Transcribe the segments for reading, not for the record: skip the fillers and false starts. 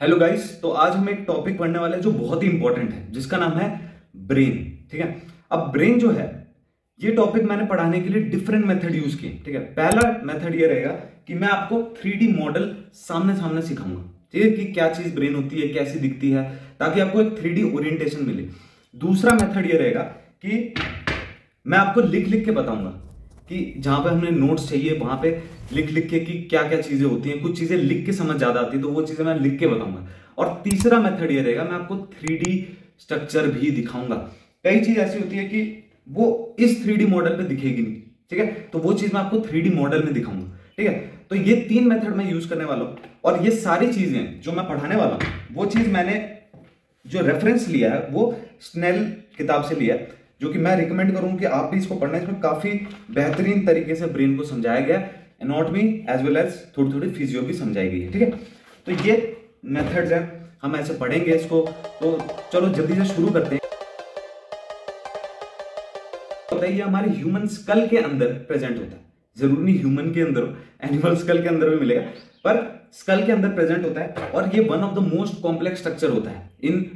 Hello guys, तो आज हम एक टॉपिक पढ़ने वाले हैं जो बहुत ही इंपॉर्टेंट है, जिसका नाम है ब्रेन। ठीक है। अब ब्रेन जो है, ये टॉपिक मैंने पढ़ाने के लिए डिफरेंट मेथड यूज किए। ठीक है। पहला मेथड ये रहेगा कि मैं आपको 3D मॉडल सामने सामने सिखाऊंगा, ठीक है, कि क्या चीज ब्रेन होती है, कैसी दिखती है, ताकि आपको एक 3D ओरिएंटेशन मिले। दूसरा मेथड ये रहेगा कि मैं आपको लिख लिख के बताऊंगा कि जहां पे हमने नोट्स चाहिए वहां पे लिख लिख के कि क्या क्या चीजें होती हैं। कुछ चीजें लिख के समझ ज्यादा आती है तो वो चीजें मैं लिख के बताऊंगा। और तीसरा मेथड ये रहेगा, मैं आपको 3D स्ट्रक्चर भी दिखाऊंगा। कई चीज ऐसी होती है कि वो इस 3D मॉडल पे दिखेगी नहीं, ठीक है, तो वो चीज मैं आपको 3D मॉडल में दिखाऊंगा। ठीक है। तो ये 3 मेथड मैं यूज करने वाला हूं और ये सारी चीजें जो मैं पढ़ाने वाला हूं वो चीज मैंने जो रेफरेंस लिया है वो स्नेल किताब से लिया है, जो कि मैं रिकमेंड करूं कि आप भी इसको पढ़ना। इसमें काफी बेहतरीन तरीके से ब्रेन को समझाया गया है, एनाटॉमी एज वेल एज थोड़ी थोड़ी फिजियो भी समझाई गई है। ठीक है। तो ये मेथड्स हैं, हम ऐसे पढ़ेंगे इसको। तो चलो जल्दी से शुरू करते हैं। ये हमारे ह्यूमन स्कल के अंदर प्रेजेंट होता है, जरूरी नहीं ह्यूमन के अंदर, एनिमल स्कल के अंदर भी मिलेगा, पर स्कल के अंदर प्रेजेंट होता है। और ये one of the most complex structure होता है इन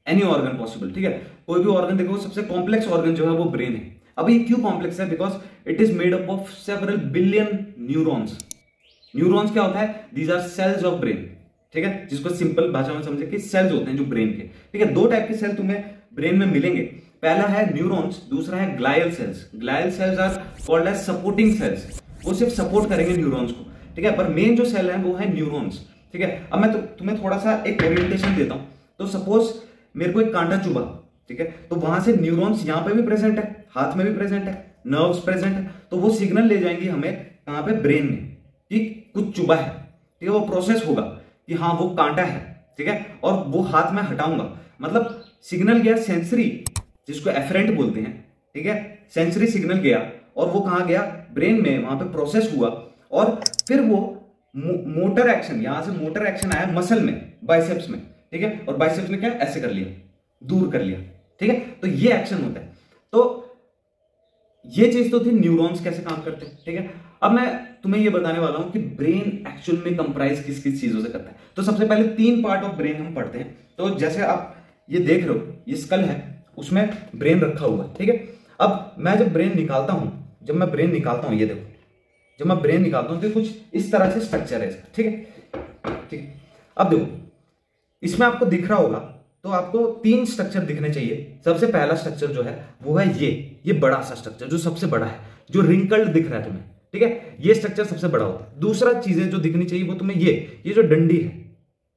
एनी ऑर्गन पॉसिबल। ठीक है। कोई भी ऑर्गन देखो, सबसे कॉम्प्लेक्स ऑर्गन जो है वो ब्रेन है। अब ये क्यों कॉम्प्लेक्स है? Because it is made up of several billion neurons. Neurons क्या होता है? These are cells of brain. ठीक है, जिसको सिंपल भाषा में समझे कि सेल्स होते हैं जो ब्रेन के। ठीक है। 2 टाइप के सेल तुम्हें ब्रेन में मिलेंगे। पहला है न्यूरॉन्स, दूसरा है glial cells. Glial cells are called as supporting cells, वो सिर्फ सपोर्ट करेंगे न्यूरॉन्स को। ठीक है। पर मेन जो सेल है वो है न्यूरॉन्स। ठीक है। अब मैं तुम्हें थोड़ा सा एक ओरिएंटेशन देता हूं। तो सपोज मेरे को एक कांटा चुभा, ठीक है, तो वहां से न्यूरॉन्स यहां पे भी प्रेजेंट है, हाथ में भी प्रेजेंट है, नर्व्स प्रेजेंट है, तो वो सिग्नल ले जाएंगी हमें कहां पे? ब्रेन में, कि कुछ चुभा है। ठीक है। वो प्रोसेस होगा कि हाँ वो कांटा है, ठीक है, और वो हाथ में हटाऊंगा, मतलब सिग्नल गया सेंसरी, जिसको एफरेंट बोलते हैं। ठीक है। सेंसरी सिग्नल गया और वो कहां गया? ब्रेन में, वहां पे प्रोसेस हुआ और फिर वो मोटर एक्शन, यहां से मोटर एक्शन आया मसल में, बाइसेप्स में। ठीक है। और बाइसेप्स ने क्या ऐसे कर लिया, दूर कर लिया। ठीक है। तो ये एक्शन होता है। तो ये चीज तो थी न्यूरॉन्स कैसे काम करते हैं। ठीक है। अब मैं तुम्हें ये बताने वाला हूं कि ब्रेन एक्चुअल में कंप्राइज किस किस चीजों से करता है। तो सबसे पहले 3 पार्ट ऑफ ब्रेन हम पढ़ते हैं। तो जैसे आप ये देख रहे हो, ये स्कल है, उसमें ब्रेन रखा हुआ है। ठीक है। अब मैं जब ब्रेन निकालता हूं, ये देखो, जब मैं ब्रेन निकालता हूं तो कुछ इस तरह से स्ट्रक्चर है इसका। ठीक है। ठीक है। अब देखो, इसमें आपको दिख रहा होगा, तो आपको 3 स्ट्रक्चर दिखने चाहिए। सबसे पहला स्ट्रक्चर जो है वो है ये बड़ा सा स्ट्रक्चर, जो सबसे बड़ा है, जो रिंकल्ड दिख रहा है तुम्हें। ठीक है। ये स्ट्रक्चर सबसे बड़ा होता है। दूसरा चीजें जो दिखनी चाहिए वो तुम्हें ये जो डंडी है,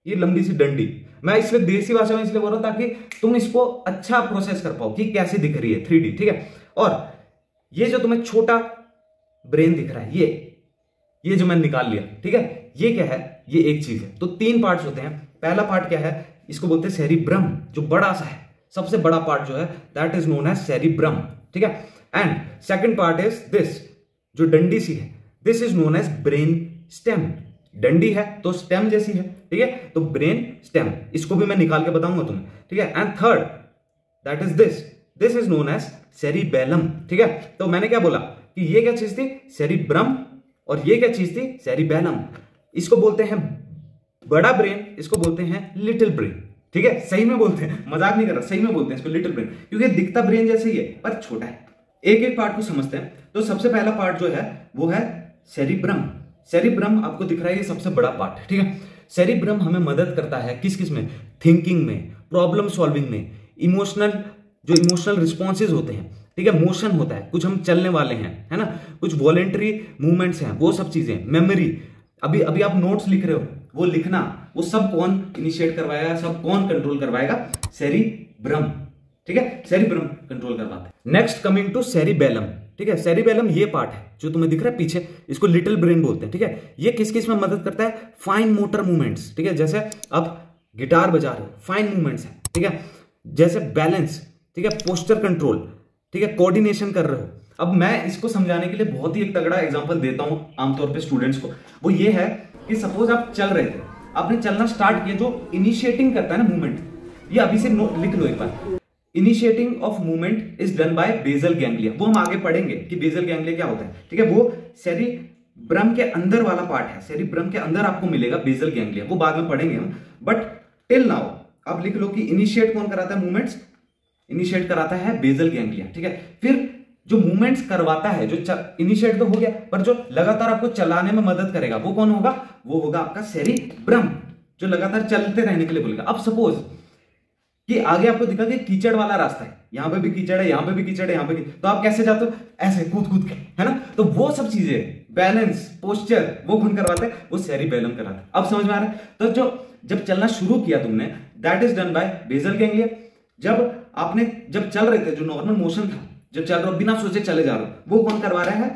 ये लंबी सी डंडी, मैं इसलिए देसी भाषा में इसलिए बोल रहा हूं ताकि तुम इसको अच्छा प्रोसेस कर पाओ कि कैसे दिख रही है 3D। ठीक है। और ये जो तुम्हें छोटा ब्रेन दिख रहा है, ये जो मैंने निकाल लिया, ठीक है, ये क्या है? ये एक चीज है। तो 3 पार्ट्स होते हैं। पहला पार्ट क्या है? इसको बोलते हैं सेरिब्रम, जो बड़ा सा है, सबसे बड़ा पार्ट जो है that is known as cerebrum. ठीक है। And second part is this, जो डंडी सी है, this is known as brain stem. डंडी है तो स्टेम जैसी है। ठीक है। तो ब्रेन स्टेम, इसको भी मैं निकाल के बताऊंगा तुम्हें। ठीक है। And third that is this is known as cerebellum. ठीक है। तो मैंने क्या बोला कि ये क्या चीज थी? सेरिब्रम। और ये क्या चीज थी? सेरिबेलम। इसको बोलते हैं बड़ा ब्रेन, इसको बोलते हैं लिटिल ब्रेन। ठीक है। सही में बोलते हैं, मजाक नहीं कर रहा, सही में बोलते हैं इसको लिटिल ब्रेन, क्योंकि दिखता ब्रेन जैसे ही है पर छोटा है। एक एक पार्ट को समझते हैं। तो सबसे पहला पार्ट जो है वो है सेरिब्रम। सेरिब्रम आपको दिख रहा है, ये सबसे बड़ा पार्ट है। ठीक है। सेरिब्रम हमें मदद करता है किस किस में? थिंकिंग में, प्रॉब्लम सॉल्विंग में, इमोशनल रिस्पॉन्सेज होते हैं। ठीक है। मोशन होता है, कुछ हम चलने वाले हैं, है ना, कुछ वॉलेंटरी मूवमेंट्स हैं, वो सब चीजें, मेमोरी, अभी आप नोट्स लिख रहे हो, वो लिखना, वो सब कौन इनिशिएट करवाएगा, सब कौन कंट्रोल करवाएगा? सेरिब्रम। ठीक है। सेरिब्रम कंट्रोल करवाता है। Next coming to cerebellum. ठीक है। सेरिबेलम ये पार्ट है जो तुम्हें दिख रहा है पीछे, इसको लिटिल ब्रेन बोलते हैं। ठीक है। ये किस किस में मदद करता है? Fine motor movements. ठीक है। जैसे आप गिटार बजा रहे हो, फाइन मूवमेंट्स है। ठीक है। जैसे बैलेंस, ठीक है, पोस्चर कंट्रोल, ठीक है, कोऑर्डिनेशन कर रहे हो। अब मैं इसको समझाने के लिए बहुत ही एक तगड़ा एग्जांपल देता हूं आमतौर पे स्टूडेंट्स को। वो ये है कि सपोज आप चल रहे थे, आपने चलना स्टार्ट किया, जो इनिशिएटिंग करता है ना मूवमेंट, ये अभी से लिख लो एक बार। Initiating of movement is done by basal ganglia. वो हम आगे पढ़ेंगे कि बेसल गैंग्लिया क्या होता है। ठीक है। वो सेरिब्रम के अंदर वाला पार्ट है, सेरिब्रम के अंदर आपको मिलेगा बेसल गैंग्लिया, वो बाद में पढ़ेंगे हम। बट टिल नाउ आप लिख लो कि इनिशिएट कौन कराता है मूवमेंट्स, इनिशिएट कराता है बेसल गैंग्लिया, ठीक है। फिर जो मूवमेंट्स करवाता है, जो इनिशिएट तो हो गया, पर जो लगातार आपको चलाने में मदद करेगा वो कौन होगा, वो होगा आपका सेरिब्रम, जो लगातार चलते रहने के लिए बोलेगा। अब सपोज कि आगे आपको दिखा कि कीचड़ वाला रास्ता है, यहां पे भी कीचड़ है, यहां पे भी कीचड़ है, यहां पे तो आप कैसे जाते हो, ऐसे कूद कूद के, है ना। तो वो सब चीजें, बैलेंस, पोस्चर, वो कौन करवाता है, वो सेरिबेलम कराता है। अब समझ में आ रहा है। तो जो जब चलना शुरू किया तुमने, that is done by basal ganglia. जब चल रहे थे, जो नॉर्मल मोशन था, जब चल रहे हो बिना सोचे चले जा रहे हो, वो कौन करवा रहा है,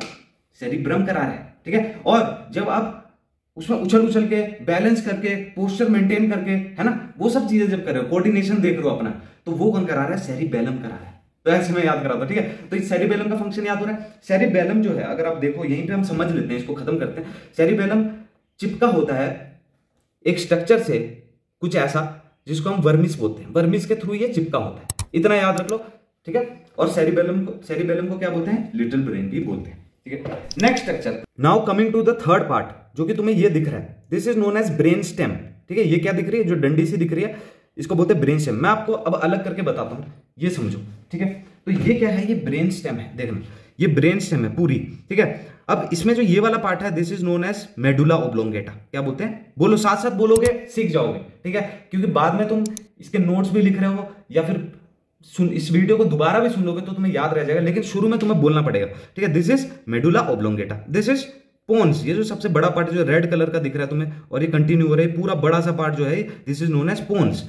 सेरिब्रम करा रहा है, ठीक है। और जब आप उसमें उछल के, बैलेंस करके, पोस्चर मेंटेन करके, है ना, वो सब चीजें जब कर रहे हो, कोऑर्डिनेशन देख रहे हो अपना, तो वो कौन करा रहा है, सेरिबेलम करा रहा है। तो ऐसे में याद करा था, ठीक है। तो इस सेरिबेलम का फंक्शन याद हो रहा है। सेरिबेलम जो है, अगर आप देखो यहीं पे हम समझ लेते हैं, इसको खत्म करते हैं। सेरिबेलम चिपका होता है एक स्ट्रक्चर से, कुछ ऐसा जिसको हम वर्मिस बोलते हैं, वर्मिस के थ्रू ये चिपका होता है, इतना याद रख लो, ठीक है। और सेरिबेलम को क्या बोलते हैं, लिटिल ब्रेन भी बोलते हैं, ठीक है। Next structure, now coming to the third part, जो कि तुम्हें ये दिख रहा है, this is known as brain stem, ठीक है। ये क्या दिख रही है, जो डंडी सी दिख रही है, इसको बोलते हैं ब्रेन स्टेम। मैं आपको अब अलग करके बताता हूं, ये समझो, ठीक है। तो ये क्या है, ये ब्रेन स्टेम है, देखना, ये ब्रेन स्टेम है पूरी, ठीक है। अब इसमें जो ये वाला पार्ट है, this is known as medulla oblongata. क्या बोलते हैं, बोलो, साथ साथ बोलोगे सीख जाओगे, ठीक है। क्योंकि बाद में तुम इसके नोट्स भी लिख रहे हो, या फिर इस वीडियो को दोबारा भी सुन लोगे तो तुम्हें याद रह जाएगा, लेकिन शुरू में तुम्हें बोलना पड़ेगा, ठीक है। This is medulla oblongata, this is pons, ये जो सबसे बड़ा पार्ट जो रेड कलर का दिख रहा है तुम्हें, और ये कंटिन्यू हो रहा है, पूरा बड़ा सा पार्ट जो है, this is known as pons,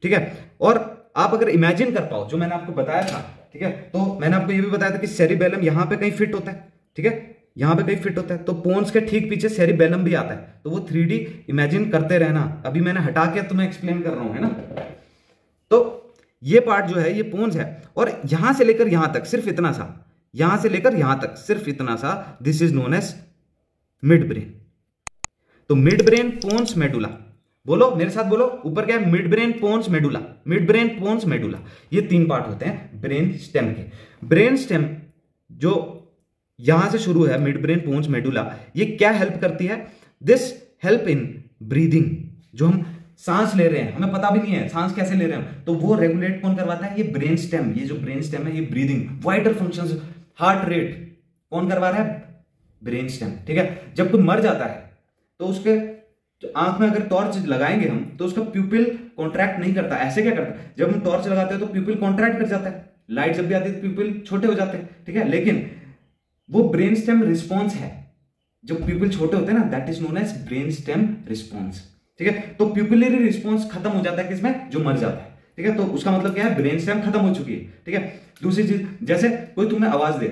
ठीक है। और आप अगर इमेजिन कर पाओ, जो मैंने आपको बताया था, ठीक है, तो मैंने आपको ये भी बताया था कि सेरिबेलम यहां पे कहीं फिट होता है, ठीक है, यहां पे कहीं फिट होता है, तो पोन्स के ठीक पीछे सेरिबेलम भी आता है। तो वो 3D इमेजिन करते रहना, अभी मैंने हटा के तुम्हें एक्सप्लेन कर रहा हूं, है ना। तो ये पार्ट जो है, ये पोन्स है, और यहां से लेकर यहां तक सिर्फ इतना सा, यहां से लेकर यहां तक सिर्फ इतना सा, this is known as midbrain. तो मिड ब्रेन, पोन्स, मेडुला, बोलो मेरे साथ, बोलो, ऊपर क्या है, mid brain, pons, medulla, mid brain, pons, medulla, ये 3 पार्ट होते हैं ब्रेन स्टेम के। ब्रेन स्टेम जो यहां से शुरू है, मिड ब्रेन, पोन्स, मेडुला, ये क्या हेल्प करती है, दिस हेल्प इन ब्रीदिंग। जो हम सांस ले रहे हैं, हमें पता भी नहीं है सांस कैसे ले रहे हैं, तो वो रेगुलेट कौन करवाता है, ये ब्रेन स्टेम। ये जो ब्रेन स्टेम है, ये breathing, vital functions, heart rate कौन करवा रहा है, ब्रेन स्टेम, ठीक है। जब कोई मर जाता है तो उसके आंख में अगर टॉर्च लगाएंगे हम, तो उसका प्यूपिल कॉन्ट्रैक्ट नहीं करता। ऐसे क्या करता है, जब हम टॉर्च लगाते हैं तो प्यूपिल कॉन्ट्रैक्ट कर जाता है, लाइट जब भी आती है तो प्यूपिल छोटे हो जाते हैं, ठीक है। लेकिन वो ब्रेन स्टेम रिस्पॉन्स है, जब प्यूपिल छोटे होते हैं ना, that is known as brain stem response, ठीक है। तो प्यूपिलरी रिस्पॉन्स खत्म हो जाता है किसमें, जो मर जाता है, ठीक है। तो उसका मतलब क्या है, ब्रेन स्टेम खत्म हो चुकी है, ठीक है। दूसरी चीज, जैसे कोई तुम्हें आवाज दे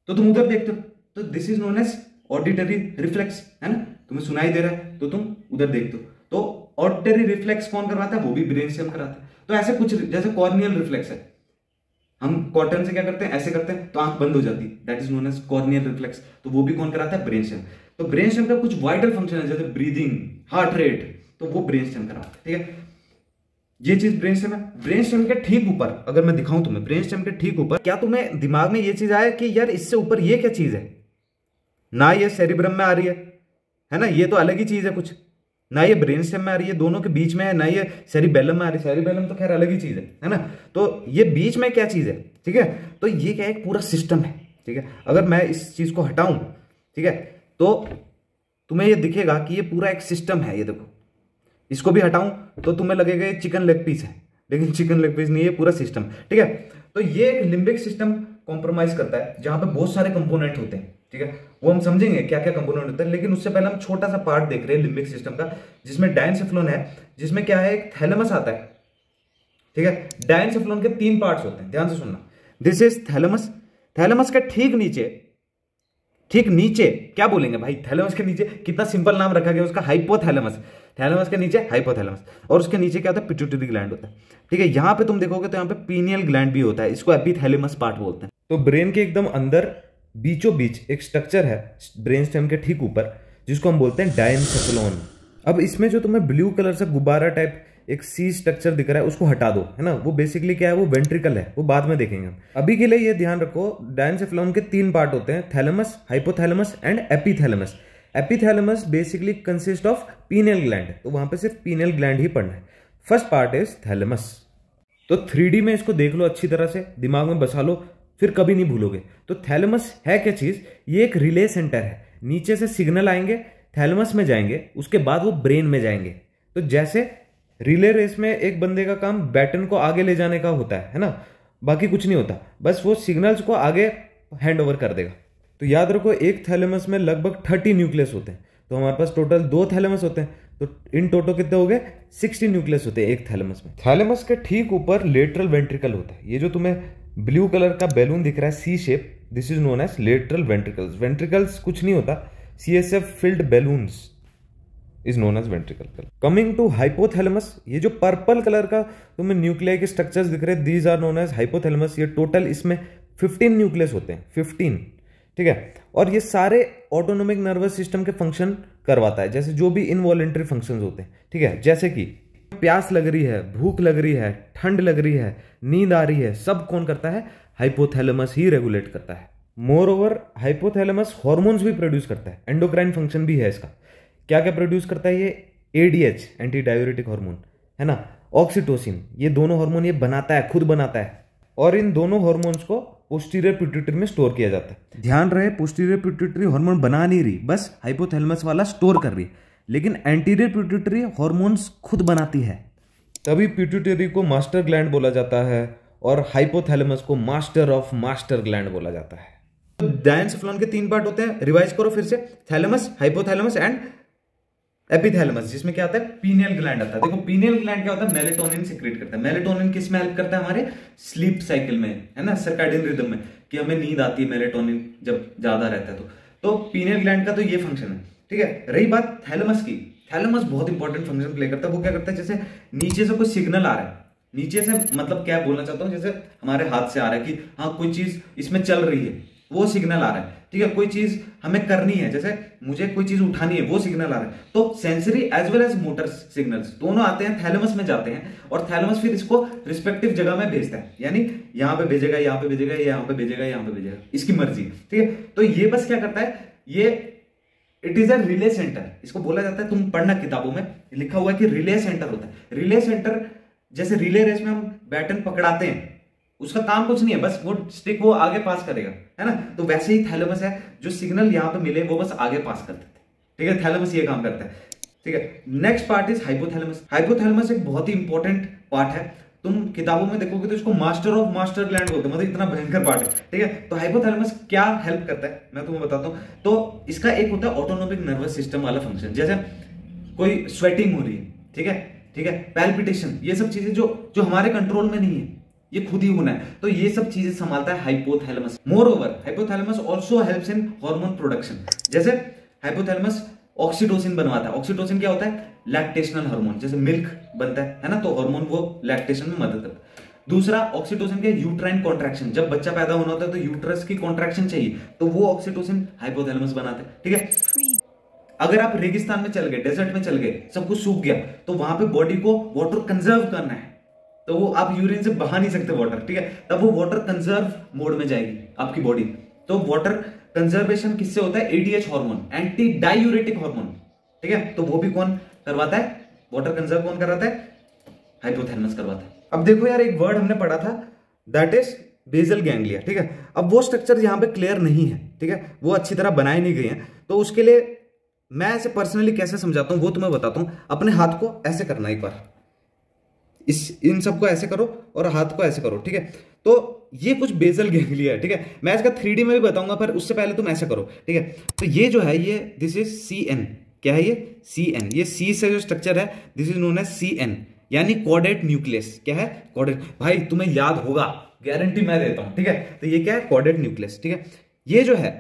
तो तुम उधर देखते हो, तो this is known as auditory reflex, है ना, तुम्हें सुनाई दे रहा है तो तुम उधर देखते हो। तो ऑडिटरी रिफ्लेक्स कौन करवाता है, वो भी ब्रेन स्टेम कराता है। तो ऐसे कुछ, जैसे कॉर्नियल रिफ्लेक्स है, हम कॉटन से क्या करते हैं, ऐसे करते हैं तो आंख बंद हो जाती है, that is known as corneal reflex, तो वो भी कौन कराता है, ब्रेन स्टेम। तो ब्रेन स्टेम का कुछ वाइटल फंक्शन है, जैसे ब्रीदिंग, हार्ट रेट, तो वो ब्रेन स्टेम कराता है, ठीक है। ये चीज ब्रेन स्टेम है। ब्रेन स्टेम के ठीक ऊपर अगर मैं दिखाऊं तुम्हें, ब्रेन स्टेम के ठीक ऊपर, क्या तुम्हें दिमाग में ये चीज आया कि यार इससे ऊपर ये क्या चीज है, ना ये सेरिब्रम में आ रही है ना, ये तो अलग ही चीज है कुछ, ना ये ब्रेन स्टेम में आ रही है, दोनों के बीच में है, ना ये सेरिबेलम में आ रही है, सेरिबेलम तो खैर अलग ही चीज है ना। तो ये बीच में क्या चीज है, ठीक है। तो ये क्या है, एक पूरा सिस्टम है, ठीक है। अगर मैं इस चीज को हटाऊं, ठीक है, तो तुम्हें ये दिखेगा कि ये पूरा एक सिस्टम है। ये देखो, इसको भी हटाऊं तो तुम्हें लगेगा ये चिकन लेग पीस है, लेकिन चिकन लेग पीस नहीं है, पूरा सिस्टम, ठीक है। तो ये एक लिम्बिक सिस्टम कॉम्प्रोमाइज करता है, जहां पे बहुत सारे कंपोनेंट होते हैं, ठीक है। वो हम समझेंगे क्या क्या कंपोनेंट होता है, लेकिन उससे पहले हम छोटा सा पार्ट देख रहे हैं लिम्बिक सिस्टम का, जिसमें डायनसेफ्लॉन है, जिसमें क्या है, एक थैलेमस आता है, ठीक है। डायनसेफ्लॉन के 3 पार्ट्स होते हैं, ध्यान से सुनना। दिस इज थैलेमस, थैलेमस के ठीक नीचे क्या बोलेंगे भाई, थैलेमस के नीचे, कितना सिंपल नाम रखा गया उसका, हाइपोथैलेमस। थैलेमस के नीचे हाइपोथैलेमस, और उसके नीचे क्या होता है, पिट्यूटरी ग्लैंड होता है, ठीक है। यहां पे तुम देखोगे तो यहां पे पीनियल ग्लैंड भी होता है, इसको एपिथैलेमस पार्ट बोलते हैं। तो ब्रेन के एकदम अंदर बीचों बीच एक स्ट्रक्चर है ब्रेन स्टेम के ठीक ऊपर, जिसको हम बोलते हैं डायनसेफ्लॉन। अब इसमें जो तुम्हें ब्लू कलर से गुब्बारा टाइप एक सी स्ट्रक्चर दिख रहा है, उसको हटा दो, है ना। वो बेसिकली क्या है, वो वेंट्रिकल है, वो बाद में देखेंगे हम। अभी के लिए ये ध्यान रखो, डायनसेफ्लॉन के 3 पार्ट होते हैं, thalamus, hypothalamus and epithalamus. Epithalamus basically consist of pineal gland, तो वहां पे सिर्फ पीनियल ग्लैंड ही पढ़ना है। First part is thalamus. तो 3D में इसको देख लो अच्छी तरह से, दिमाग में बसा लो, फिर कभी नहीं भूलोगे। तो थैलेमस है क्या चीज? ये एक रिले सेंटर है। नीचे से सिग्नल आएंगे, थैलेमस में जाएंगे, उसके बाद वो ब्रेन में जाएंगे। तो जैसे रिले रेस में एक बंदे का काम बैटन को आगे ले जाने का होता है ना, बाकी कुछ नहीं होता, बस वो सिग्नल्स को आगे हैंड ओवर कर देगा। तो याद रखो एक थैलेमस में लगभग 30 न्यूक्लियस होते हैं। तो हमारे पास टोटल 2 थैलेमस होते हैं, तो इन टोटल कितने हो गए? 60 न्यूक्लियस होते हैं एक थैलेमस में। थैलेमस के ठीक ऊपर लेटरल वेंट्रिकल होता है। ये जो तुम्हें ब्लू कलर का बैलून दिख रहा है C shape, this is known as lateral ventricles. Ventricles कुछ नहीं होता, CSF filled balloons is known as ventricle. Coming to hypothalamus, ये जो पर्पल कलर का तुम्हें न्यूक्लियाई के स्ट्रक्चर्स दिख रहे हैं, these are known as hypothalamus. ये टोटल इसमें 15 न्यूक्लियस होते हैं, 15, ठीक है। और ये सारे ऑटोनोमिक नर्वस सिस्टम के फंक्शन करवाता है, जैसे जो भी इनवॉलेंट्री फंक्शंस होते हैं, ठीक है। जैसे कि प्यास लग रही है, भूख लग रही है, ठंड लग रही है, नींद आ रही है, सब कौन करता है? हाइपोथैलेमस ही रेगुलेट करता है। मोर ओवर हाइपोथैलेमस हॉर्मोन्स भी प्रोड्यूस करता है, एंडोक्राइन फंक्शन भी है इसका। क्या क्या प्रोड्यूस करता है ये? ADH एंटी डाययूरेटिक हार्मोन है ना, ऑक्सीटोसिन, ये दोनों हार्मोन ये बनाता है, खुद बनाता है। और इन दोनों हार्मोन्स को पोस्टीरियर पिट्यूटरी में स्टोर किया जाता है। ध्यान रहे, पोस्टीरियर पिट्यूटरी हार्मोन बना नहीं रही, बस हाइपोथैलेमस वाला स्टोर कर रही है। लेकिन एंटीरियर पिट्यूटरी हार्मोन्स खुद बनाती है। तभी पिट्यूटरी को मास्टर ग्लैंड बोला जाता है और हाइपोथैलेमस को मास्टर ऑफ मास्टर ग्लैंड बोला जाता है। तो डायनसेफलॉन के 3 पार्ट होते हैं, रिवाइज करो फिर से। थैलेमस, हाइपोथैलेमस एंड एपिथैलेमस, जिसमें क्या आता है? पीनियल ग्लैंड आता है। देखो पीनियल ग्लैंड क्या होता है? मेलेटोनिन सिक्रेट करता है। मेलेटोनिन किस में हेल्प करता है? हमारे स्लीप साइकिल में, है ना, सर्कैडियन रिदम में, कि हमें नींद आती है मेलेटोनिन जब ज्यादा रहता है। तो पीनियल ग्लैंड का तो ये फंक्शन है, ठीक है। रही बात थैलेमस की, थैलेमस बहुत इंपॉर्टेंट फंक्शन प्ले करता है। वो क्या करता है? जैसे नीचे से कोई सिग्नल आ रहा है, नीचे से मतलब क्या बोलना चाहता हूं, जैसे हमारे हाथ से आ रहा है कि हाँ कोई चीज इसमें चल रही है, वो सिग्नल आ रहा है, ठीक है। कोई चीज हमें करनी है, जैसे मुझे कोई चीज उठानी है, वो सिग्नल आ रहा है। तो sensory as well as motor signals दोनों आते हैं, थैलेमस में जाते हैं, और थैलेमस फिर इसको रिस्पेक्टिव जगह में भेजता है, यानी यहाँ पे भेजेगा, यहाँ पे भेजेगा, यहाँ पे भेजेगा, यहाँ पे भेजेगा, इसकी मर्जी, ठीक है। तो ये बस क्या करता है? ये it is a relay centre, इसको बोला जाता है, तुम पढ़ना किताबों में लिखा हुआ है कि रिले सेंटर होता है। रिले सेंटर, जैसे रिले रेस में हम बैटन पकड़ाते हैं, उसका काम कुछ नहीं है, बस वो स्टिक वो आगे पास करेगा, है ना। तो वैसे ही थैलेमस है, जो सिग्नल यहां पे मिले वो बस आगे पास कर देते हैं, ठीक है। थैलेमस ये काम करता है, ठीक है। Next part is hypothalamus. Hypothalamus एक बहुत ही इंपॉर्टेंट पार्ट है, तुम किताबों में देखोगे तो इसको मास्टर ऑफ मास्टर ग्लैंड बोलते हैं, मतलब इतना भयंकर पार्ट है, ठीक है। तो हाइपोथैलेमस क्या हेल्प करता है मैं तुम्हें बताता हूं। तो इसका एक होता है ऑटोनोमिक नर्वस सिस्टम वाला फंक्शन, जैसे कोई स्वेटिंग हो रही है, ठीक है, ठीक है, पैल्पिटेशन, ये सब चीजें जो हमारे कंट्रोल में नहीं है, ये खुद ही होना है, तो ये सब चीजें संभालता है hypothalamus. More over hypothalamus also helps in hormone production. जैसे हाइपोथैलेमस ऑक्सीटोसिन बनवाता है। ऑक्सीटोसिन क्या होता है? लैक्टेशनल हार्मोन, जैसे मिल्क बनता है ना, तो हार्मोन वो लैक्टेशन में मदद करता है। दूसरा ऑक्सीटोसिन के यूट्राइन कॉन्ट्रैक्शन, जब बच्चा पैदा होना होता है तो यूट्रस की कॉन्ट्रैक्शन चाहिए, तो वो ऑक्सीटोसिन हाइपोथैलेमस बनाता है, ठीक है। अगर आप रेगिस्तान में चल गए, डेजर्ट में चल गए, सब कुछ सूख गया, तो वहां पे बॉडी को वाटर कंजर्व करना है, तो वो आप यूरिन से बहा नहीं सकते वाटर, ठीक है, तब वो वाटर कंजर्व मोड में जाएगी आपकी बॉडी। तो वाटर कंजर्वेशन किससे होता है? ADH hormone, anti diuretic hormone, ठीक है। तो वो भी कौन करवाता है? वाटर कंजर्व कौन करवाता है? हाइपोथैलेमस करवाता है। अब देखो यार, एक वर्ड हमने पढ़ा था, दैट इज बेसल गैंग्लिया, ठीक है। अब वो स्ट्रक्चर यहाँ पे क्लियर नहीं है, ठीक है, वो अच्छी तरह बनाए नहीं गए हैं, तो उसके लिए मैं ऐसे पर्सनली कैसे समझाता हूं वो तुम्हें बताता हूं। अपने हाथ को ऐसे करना, एक बार इन सबको ऐसे करो और हाथ को ऐसे करो, ठीक है। तो ये कुछ बेसल गैंग्लिया है, ठीक है। मैं इसका 3D में भी बताऊंगा, पर उससे पहले तुम ऐसे करो, ठीक है। तो ये जो है, ये दिस इज CN, क्या है ये? CN, ये C से जो स्ट्रक्चर है, this is known as CN, यानी कॉर्डेट न्यूक्लियस। क्या है? कॉर्डेट। भाई तुम्हें याद होगा, गारंटी मैं देता हूं, ठीक है। तो ये क्या है? कॉर्डेट न्यूक्लियस, ठीक है। ये जो है,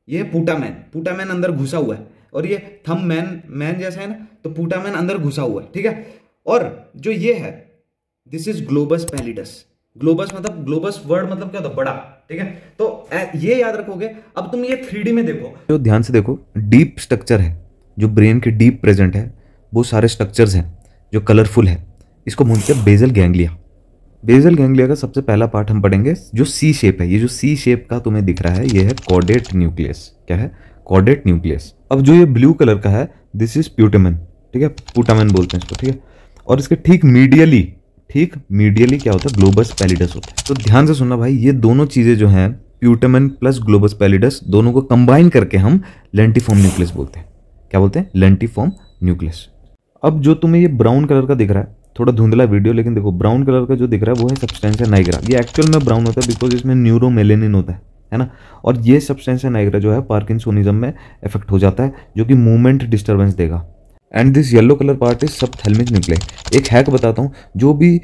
ये पुटामैन, पुटामैन अंदर घुसा हुआ है, और ये थंब मैन जैसा है ना, तो पुटामैन अंदर घुसा हुआ है, ठीक है। और जो ये है, this is globus pallidus. Globus मतलब, ग्लोबस वर्ड मतलब क्या होता है? बड़ा, ठीक है। तो ये याद रखोगे। अब तुम ये 3D में देखो, तो ध्यान से देखो, डीप स्ट्रक्चर है जो ब्रेन के डीप प्रेजेंट है, वो सारे स्ट्रक्चर्स हैं जो कलरफुल है, इसको बोलते हैं बेसल गैंग्लिया। बेसल गैंग्लिया का सबसे पहला पार्ट हम पढ़ेंगे जो C शेप है। ये जो C शेप का तुम्हें दिख रहा है, ये है कॉर्डेट न्यूक्लियस। क्या है? Chordate nucleus. अब जो ये ब्लू कलर का है दिस इज प्यूटामेन, ठीक है, पुटामेन बोलते हैं इसको, ठीक है। और इसके ठीक मीडियली क्या होता है, ग्लोबस पैलिडस होता है। तो ध्यान से सुनना भाई, ये दोनों चीजें जो हैं प्यूटामेन प्लस ग्लोबस पैलिडस, दोनों को कंबाइन करके हम लेंटिफॉर्म न्यूक्लियस बोलते हैं। क्या बोलते हैं? Lentiform nucleus. अब जो तुम्हें ये ब्राउन कलर का दिख रहा है, थोड़ा धुंधला वीडियो, लेकिन देखो ब्राउन कलर का जो दिख रहा है वो है सब्सटेंशिया नाइग्रा। ये एक्चुअल में ब्राउन होता है बिकॉज इसमें न्यूरोमेलेनिन होता है ना। और ये सब्सटेंशिया नाइग्रा जो है पार्किंसोनिज्म में इफेक्ट हो जाता है, जो कि मूवमेंट डिस्टर्बेंस देगा। And this yellow colour part is subthalamic nuclei. एक हैक बताता हूँ, जो भी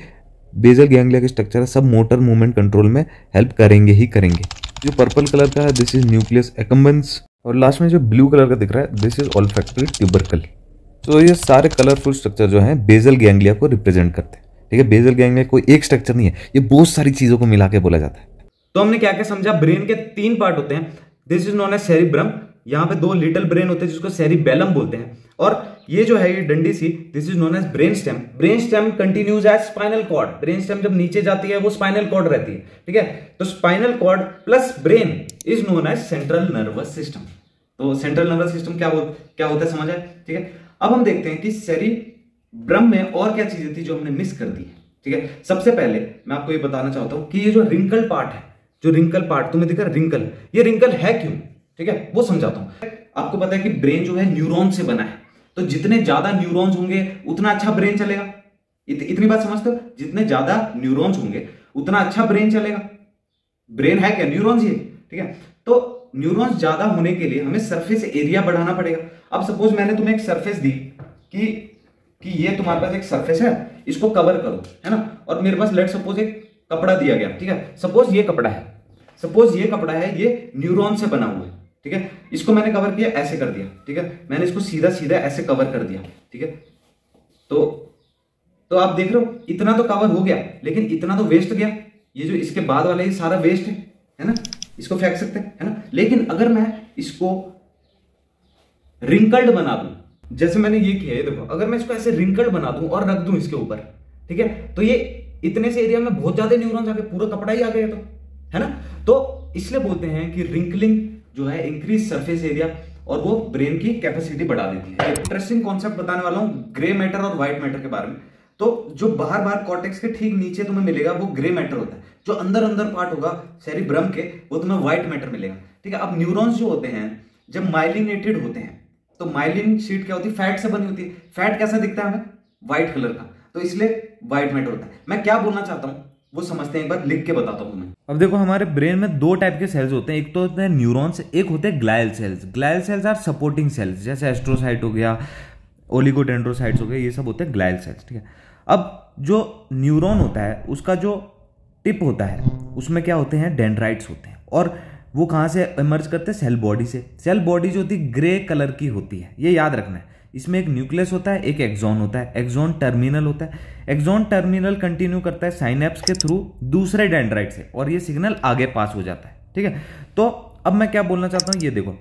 बेसल गैंग्लिया के स्ट्रक्चर है सब मोटर मूवमेंट कंट्रोल में हेल्प करेंगे ही करेंगे। जो पर्पल कलर का है दिस इज न्यूक्लियस एक्कम्बेंस। और लास्ट में जो ब्लू कलर का दिख रहा है दिस इज ऑल्फैक्टरी ट्यूबरकल। तो ये सारे कलरफुल स्ट्रक्चर जो हैं बेसल गैंग्लिया को रिप्रेजेंट करते हैं, ठीक है। बेसल गैंग्लिया कोई एक स्ट्रक्चर नहीं है, ये बहुत सारी चीजों को मिला के बोला जाता है। तो हमने क्या क्या समझा? ब्रेन के 3 पार्ट होते हैं, this is known as cerebrum. यहाँ पे 2 लिटिल ब्रेन होते हैं जिसको सेरिबेलम बोलते हैं। और ये जो है ये डंडी सी, this is known as brain stem. Brain stem continues as spinal cord. Brain stem जब नीचे जाती है वो स्पाइनल कॉर्ड रहती है, ठीक है। तो spinal cord plus brain is known as central nervous system. तो सेंट्रल नर्वस सिस्टम क्या होता है समझ आए, ठीक है। अब हम देखते हैं कि सेरिब्रम में और क्या चीजें थी जो हमने मिस कर दी है, ठीक है। सबसे पहले मैं आपको ये बताना चाहता हूं कि ये जो रिंकल पार्ट है, जो रिंकल पार्ट तुम्हें दिख रहा है रिंकल, ये रिंकल है क्यों, ठीक है, वो समझाता हूं। आपको पता है कि ब्रेन जो है न्यूरॉन से बना है, तो जितने ज्यादा न्यूरॉन्स होंगे उतना अच्छा ब्रेन चलेगा। इतनी बात समझते हो? जितने ज्यादा न्यूरॉन्स होंगे उतना अच्छा ब्रेन चलेगा। ब्रेन है क्या? न्यूरॉन्स ही है, ठीक है। तो न्यूरॉन्स ज्यादा होने के लिए हमें सरफेस एरिया बढ़ाना पड़ेगा। अब सपोज मैंने तुम्हें एक सरफेस दी कि ये तुम्हारे पास एक सरफेस है, इसको कवर करो, है ना। और मेरे पास लेट सपोज एक कपड़ा दिया गया, ठीक है। सपोज ये कपड़ा है, ये न्यूरॉन से बना हुआ है, ठीक है। इसको मैंने कवर किया, ऐसे कर दिया, ठीक है। मैंने इसको सीधा सीधा ऐसे कवर कर दिया, ठीक है। तो आप देख रहे हो इतना तो कवर हो गया, लेकिन इतना तो वेस्ट गया। ये जो इसके बाद वाला ये सारा वेस्ट है ना, इसको फेंक सकते हैं, है ना। लेकिन अगर मैं इसको रिंकल्ड बना दूं, जैसे मैंने ये किया है, देखो अगर मैं इसको ऐसे रिंकल्ड बना दूं और रख दूं इसके ऊपर, ठीक है, तो ये इतने से एरिया में बहुत ज्यादा न्यूरॉन्स आ गए, पूरा कपड़ा ही आ गया, तो है ना। तो इसलिए बोलते हैं कि रिंकलिंग जो है इंक्रीज सरफेस एरिया और वो ब्रेन की कैपेसिटी बढ़ा देती है। इंटरेस्टिंग कॉन्सेप्ट बताने वाला हूं ग्रे मैटर और व्हाइट मैटर के बारे में। तो जो बाहर कॉर्टेक्स के ठीक नीचे तुम्हें मिलेगा वो ग्रे मैटर होता है, जो अंदर पार्ट होगा सेरिब्रम के वो तुम्हें व्हाइट मैटर मिलेगा, ठीक है। अब न्यूरॉन्स जो होते हैं जब माइलिनेटेड होते हैं, तो माइलिन शीट क्या होती है? फैट से बनी होती है। फैट कैसा दिखता है हमें? व्हाइट कलर का, तो इसलिए व्हाइट मैटर होता है। मैं क्या बोलना चाहता हूं वो समझते हैं, एक बार लिख के बताता हूं तुम्हें। अब देखो हमारे ब्रेन में 2 टाइप के सेल्स होते हैं, एक तो होते हैं न्यूरॉन्स, एक होते हैं glial cells. Glial cells are supporting cells, जैसे एस्ट्रोसाइट हो गया, ओलिगोडेंड्रोसाइट्स हो गए, ये सब होते हैं ग्लायल सेल्स, ठीक है। अब जो न्यूरॉन होता है उसका जो टिप होता है उसमें क्या होते हैं? डेंड्राइट्स होते हैं। और वो कहाँ से इमर्ज करते हैं? सेल बॉडी से। सेल बॉडी जो होती है ग्रे कलर की होती है, ये याद रखना है। इसमें एक न्यूक्लियस होता है, एक एक्सॉन होता है, एक्सॉन टर्मिनल होता है। एक्सॉन टर्मिनल कंटिन्यू करता है साइनेप्स के थ्रू दूसरे डेंड्राइट से, और ये सिग्नल आगे पास हो जाता है, ठीक है। तो अब मैं क्या बोलना चाहता हूँ, ये देखो,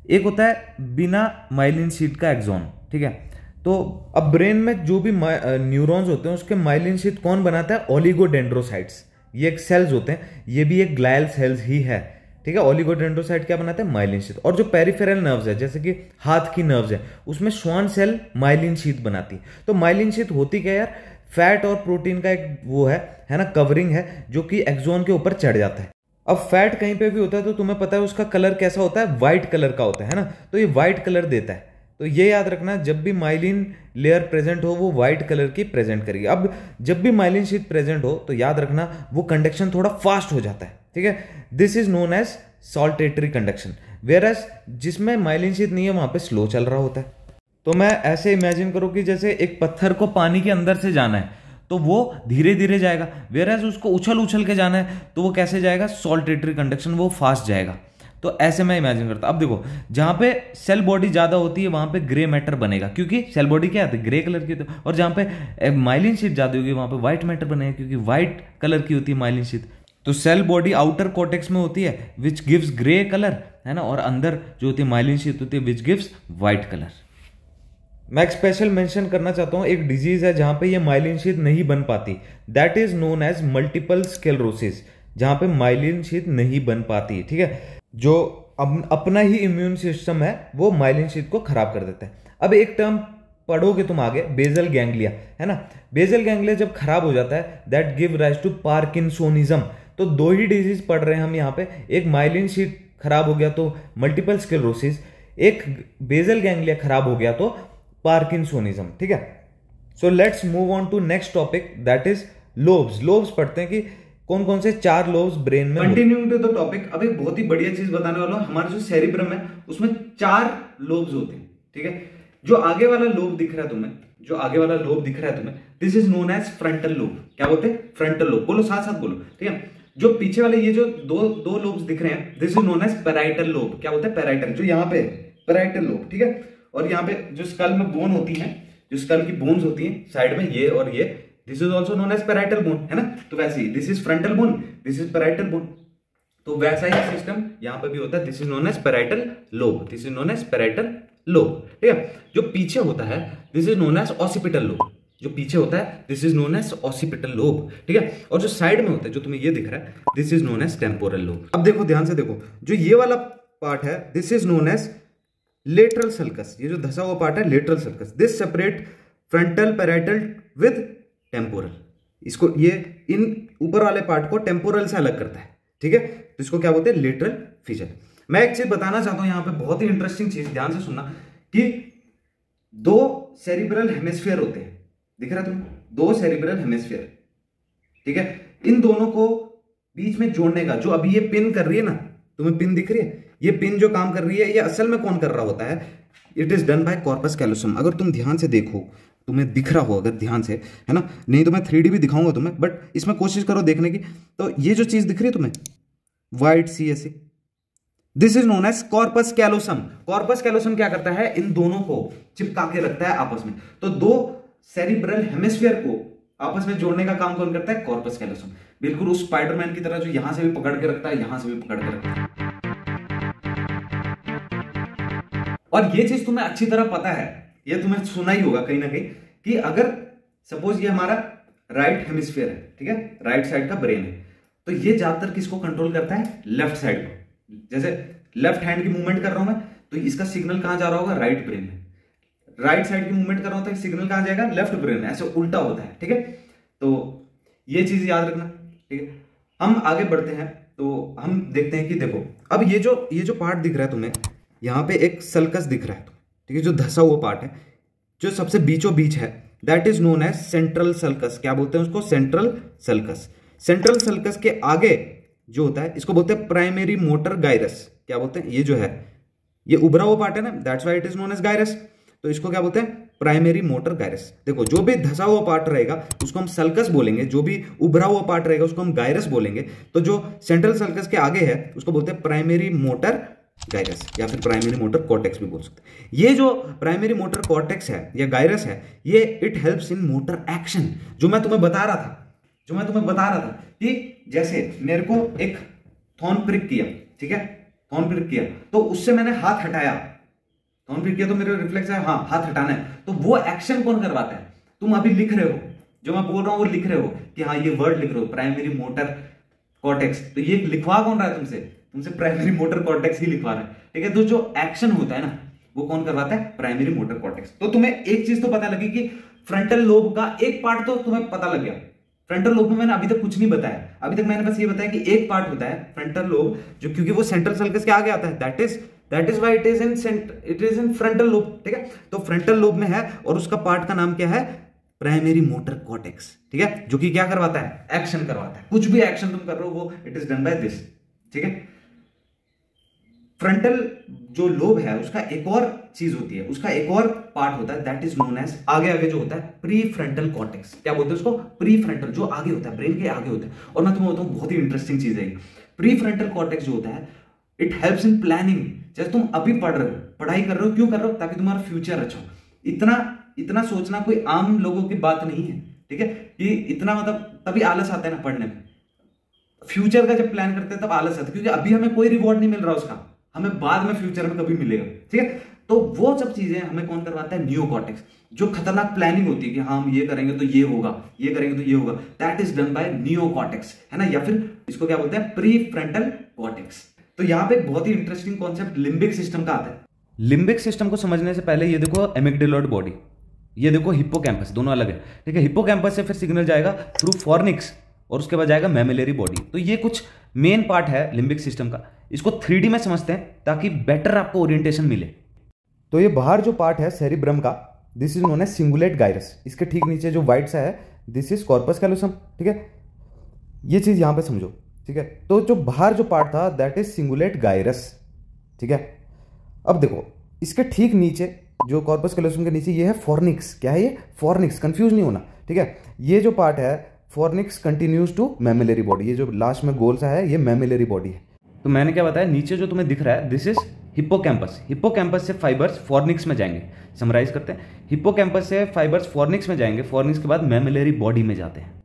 एक होता है बिना माइलिन शीट का एक्सॉन, ठीक है। तो अब ब्रेन में जो भी न्यूरॉन्स होते हैं उसके माइलिन शीट कौन बनाता है? ओलिगोडेंड्रोसाइट्स। ये एक सेल्स होते हैं, ये भी एक ग्लायल सेल्स ही है, ठीक है। ओलिगोडेंड्रोसाइट क्या बनाते हैं? Myelin sheath. और जो पेरिफेरल नर्व्स है जैसे कि हाथ की नर्व्स है उसमें श्वान सेल माइलिन शीट बनाती है। तो माइलिन शीट होती क्या यार? फैट और प्रोटीन का एक वो है ना, कवरिंग है, जो कि एक्सॉन के ऊपर चढ़ जाता है। अब फैट कहीं पे भी होता है तो तुम्हें पता है उसका कलर कैसा होता है? व्हाइट कलर का होता है ना। तो ये व्हाइट कलर देता है। तो ये याद रखना, जब भी माइलिन लेयर प्रेजेंट हो वो व्हाइट कलर की प्रेजेंट करेगी। अब जब भी माइलिन शीट प्रेजेंट हो तो याद रखना वो कंडक्शन थोड़ा फास्ट हो जाता है, ठीक है। This is known as saltatory conduction, whereas जिसमें माइलिन शीट नहीं है वहां पे स्लो चल रहा होता है। तो मैं ऐसे इमेजिन करो कि जैसे एक पत्थर को पानी के अंदर से जाना है तो वो धीरे धीरे जाएगा, वेयरएज उसको उछल के जाना है तो वो कैसे जाएगा? सॉल्टेटरी कंडक्शन, वो फास्ट जाएगा। तो ऐसे मैं इमेजिन करता। अब देखो जहां पे सेल बॉडी ज्यादा होती है वहां पे ग्रे मैटर बनेगा, क्योंकि सेल बॉडी क्या होती है? ग्रे कलर की होती है। और जहां पे माइलिन शीट ज्यादा होगी वहां पे व्हाइट मैटर बनेगा, क्योंकि व्हाइट कलर की होती है माइलिन शीट। तो सेल बॉडी आउटर कॉर्टेक्स में होती है विच गिव्स ग्रे कलर, है ना, और अंदर जो होती है माइलिन शीट होती है विच गिव्स व्हाइट कलर। मैं एक स्पेशल मेंशन करना चाहता हूं, एक डिजीज है जहां पे ये माइलिन शीट नहीं बन पाती, that is known as multiple sclerosis, जहां पे माइलिन शीट नहीं बन पाती, ठीक है। जो अपना ही इम्यून सिस्टम है वो माइलिन शीथ को खराब कर देता है। अब एक टर्म पढ़ोगे तुम आगे, बेजल गैंग्लिया, है ना। बेजल गैंग्लिया जब खराब हो जाता है that give rise to parkinsonism. तो दो ही डिजीज पढ़ रहे हैं हम यहाँ पे, एक माइलिन शीट खराब हो गया तो मल्टीपल स्क्लेरोसिस, एक बेजल गैंग्लिया खराब हो गया तो पार्किंसोनिज्म, ठीक है। So let's move on to next topic that is lobes. Lobes पढ़ते हैं कि कौन कौन से 4 लोब्स ब्रेन में। कंटिन्यूइंग टू द टॉपिक, अब एक बहुत ही बढ़िया चीज बताने वाला हूं। हमारा जो सेरिब्रम है उसमें 4 लोब्स होते हैं, ठीक है। जो आगे वाला लोब दिख रहा है तुम्हें, जो आगे वाला लोब दिख रहा है तुम्हें, this is known as frontal lobe. क्या बोलते हैं? Frontal lobe. बोलो, साथ साथ बोलो, ठीक है। जो पीछे वाले ये जो दो लोब्स दिख रहे हैं, this is known as parietal lobe. क्या बोलते हैं? पैराइटल, जो यहाँ पे पैराइटल लोब, ठीक है। और यहाँ पे जो स्कल में बोन होती है, जो स्कल की बोन्स होती है साइड में, ये और ये, this is also known as parietal bone, है ना। तो वैसे ही this is frontal bone, this is parietal bone. तो वैसा ही सिस्टम यहाँ पे भी होता है। This is known as parietal lobe, this is known as parietal lobe, ठीक है। जो पीछे होता है this is known as occipital lobe. जो पीछे होता है this is known as occipital lobe, ठीक है। और जो साइड में होता है, जो तुम्हें ये दिख रहा है, this is known as temporal lobe. अब देखो, ध्यान से देखो, जो ये वाला पार्ट है this is known as lateral sulcus. ये जो धसा हुआ पार्ट है lateral sulcus. This separate frontal parietal with temporal. इसको, ये इन ऊपर वाले पार्ट को टेम्पोरल से अलग करता है, ठीक है। तो इसको क्या बोलते हैं? Lateral feature. मैं एक चीज बताना चाहता हूं यहां पे, बहुत ही इंटरेस्टिंग चीज, ध्यान से सुनना, कि 2 सेरिब्रल हेमिस्फीयर होते हैं, दिख रहा है तुम्हें? 2 सेरिब्रल हेमिस्फीयर, ठीक है। इन दोनों को बीच में जोड़ने का, जो अभी ये पिन कर रही है ना, तुम्हें पिन दिख रही है, ये पिन जो काम कर रही है, ये असल में कौन कर रहा होता है? It is done bye corpus callosum. अगर तुम ध्यान से देखो, तुम्हें दिख रहा हो अगर ध्यान से, है ना, नहीं तो मैं 3D भी दिखाऊंगा तुम्हें, बट इसमें कोशिश करो देखने की। तो ये जो चीज दिख रही है तुम्हें, व्हाइट सी ऐसी, this is known as corpus callosum. Corpus callosum क्या करता है? इन दोनों को चिपका के रखता है आपस में। तो 2 सेरिब्रल हेमिस्फीयर को आपस में जोड़ने का काम कौन करता है? Corpus callosum. बिल्कुल उस स्पाइडरमैन की तरह, जो यहां से भी पकड़ के रखता है, यहां से भी पकड़ के रखता है। और ये चीज तुम्हें अच्छी तरह पता है, ये तुम्हें सुना ही होगा कहीं ना कहीं, कि अगर सपोज ये हमारा राइट हेमिस्फीयर है, ठीक है, राइट साइड का ब्रेन है, तो ये ज्यादातर किसको कंट्रोल करता है? लेफ्ट साइड को। जैसे लेफ्ट हैंड की मूवमेंट कर रहा हूं मैं, तो इसका सिग्नल कहां जा रहा होगा? राइट ब्रेन में। राइट साइड की मूवमेंट कर रहा हूं तो सिग्नल कहां जाएगा? लेफ्ट ब्रेन में। ऐसे उल्टा होता है, ठीक है। तो ये चीज याद रखना, ठीक है। हम आगे बढ़ते हैं, तो हम देखते हैं कि देखो, अब ये जो पार्ट दिख रहा है तुम्हें, यहां पे एक सल्कस दिख रहा है, ठीक है, जो धसा हुआ पार्ट है, जो सबसे बीचों बीच है, that is known as central sulcus. क्या बोलते हैं उसको? Central sulcus. सेंट्रल सल्कस के आगे जो होता है, इसको बोलते हैं प्राइमरी मोटर गायरस। क्या बोलते हैं? ये जो है, ये उभरा हुआ पार्ट है ना, that's why it is known as gyrus. तो इसको क्या बोलते हैं? Primary motor gyrus. देखो, जो भी धसा हुआ पार्ट रहेगा उसको हम सल्कस बोलेंगे, जो भी उभरा हुआ पार्ट रहेगा उसको हम गायरस बोलेंगे। तो जो सेंट्रल सल्कस के आगे है उसको बोलते हैं प्राइमरी मोटर गायरस, या फिर प्राइमरी मोटर कॉर्टेक्स भी बोल सकते हैं। ये जो प्राइमरी मोटर कॉर्टेक्स है या गायरस है, ये it helps in motor action. जो मैं तुम्हें बता रहा था कि जैसे मेरे को एक थॉर्न प्रिक किया, ठीक है, थॉर्न प्रिक किया, तो उससे मैंने हाथ हटाया, थॉर्न प्रिक किया तो मेरे रिफ्लेक्स है, हाँ हाथ हटाना है, तो वो एक्शन कौन करवाता है? तुम अभी लिख रहे हो, जो मैं बोल रहा हूं वो लिख रहे हो कि हाँ ये वर्ड लिख रहे हो, प्राइमरी मोटर कॉर्टेक्स। तो ये लिखवा कौन रहा है तुमसे प्राइमरी मोटर कॉर्टेक्स ही लिखवा रहा है, ठीक है। तो जो एक्शन होता है ना, वो कौन करवाता है? Primary motor cortex. तो तुम्हें एक चीज तो पता लगी कि फ्रंटल लोब का एक पार्ट तो तुम्हें पता लग गया। फ्रंटल लोब में मैंने अभी तक कुछ नहीं बताया, अभी तक मैंने बस ये बताया कि एक पार्ट होता है फ्रंटल लोब, जो क्योंकि वो सेंट्रल सल्कस के आगे आता है, that is why it is in frontal lobe, ठीक है। तो फ्रंटल लोब में है और उसका पार्ट का नाम क्या है? प्राइमरी मोटर कॉर्टेक्स, ठीक है, जो कि क्या करवाता है? एक्शन करवाता है। कुछ भी एक्शन तुम कर रहे हो वो it is done by this, ठीक है। फ्रंटल जो लोब है उसका एक और चीज होती है, उसका एक और पार्ट होता है, दैट इज नोन एज, आगे जो होता है, प्री फ्रंटल कॉर्टेक्स। क्या बोलते हैं उसको? प्री फ्रंटल, जो आगे होता है, ब्रेन के आगे होता है। और मैं तुम्हें बताऊं, बहुत ही इंटरेस्टिंग चीज है। प्री फ्रंटल कॉर्टेक्स जो होता है, इट हेल्प्स इन प्लानिंग। जैसे तुम अभी पढ़ रहे हो, पढ़ाई कर रहे हो, क्यों कर रहे हो? ताकि तुम्हारा फ्यूचर अच्छा हो। इतना सोचना कोई आम लोगों की बात नहीं है, ठीक है, कि इतना मतलब तभी आलस आता है ना पढ़ने में। फ्यूचर का जब प्लान करते हैं तब आलस आता है, क्योंकि अभी हमें कोई रिवॉर्ड नहीं मिल रहा उसका, हमें बाद में फ्यूचर में कभी मिलेगा, ठीक है। तो वो सब चीजें हमें कौन करवाता है? नियोकॉर्टेक्स। जो खतरनाक प्लानिंग होती है कि हाँ हम ये करेंगे तो ये होगा, ये करेंगे तो ये होगा, that is done bye neocortex, है ना, या फिर इसको क्या बोलते हैं? Pre frontal cortex. तो यहाँ पे एक बहुत ही इंटरेस्टिंग कॉन्सेप्ट लिम्बिक सिस्टम का आता है। लिम्बिक सिस्टम को समझने से पहले ये देखो एमिग्डालोइड बॉडी, ये देखो हिप्पोकैम्पस, दोनों अलग है, ठीक है। हिप्पोकैम्पस से फिर सिग्नल जाएगा थ्रू फॉर्निक्स और उसके बाद जाएगा मैमिलरी बॉडी। तो ये कुछ मेन पार्ट है लिम्बिक सिस्टम का। इसको 3D में समझते हैं ताकि बेटर आपको ओरिएंटेशन मिले। तो ये बाहर जो पार्ट है सेरिब्रम का, this is known as cingulate gyrus. इसके ठीक नीचे जो व्हाइट सा है, दिस इज कॉर्पस कैलोसम, ठीक है। ये चीज यहां पे समझो, ठीक है। तो जो बाहर जो पार्ट था दैट इज सिंगुलेट गाइरस, ठीक है। अब देखो इसके ठीक नीचे जो कॉर्पस कैलोसम के नीचे ये है फॉर्निक्स। क्या है ये? फॉर्निक्स, कंफ्यूज नहीं होना, ठीक है। ये जो पार्ट है fornix continues to mammillary body, ये जो लास्ट में गोल सा है ये मैमिलरी बॉडी है। तो मैंने क्या बताया, नीचे जो तुम्हें दिख रहा है दिस इज हिप्पोकैम्पस। हिप्पोकैम्पस से फाइबर्स फॉर्निक्स में जाएंगे। समराइज करते हैं, हिप्पोकैम्पस से फाइबर्स फॉर्निक्स में जाएंगे, फॉर्निक्स के बाद मैमिलरी बॉडी में जाते हैं।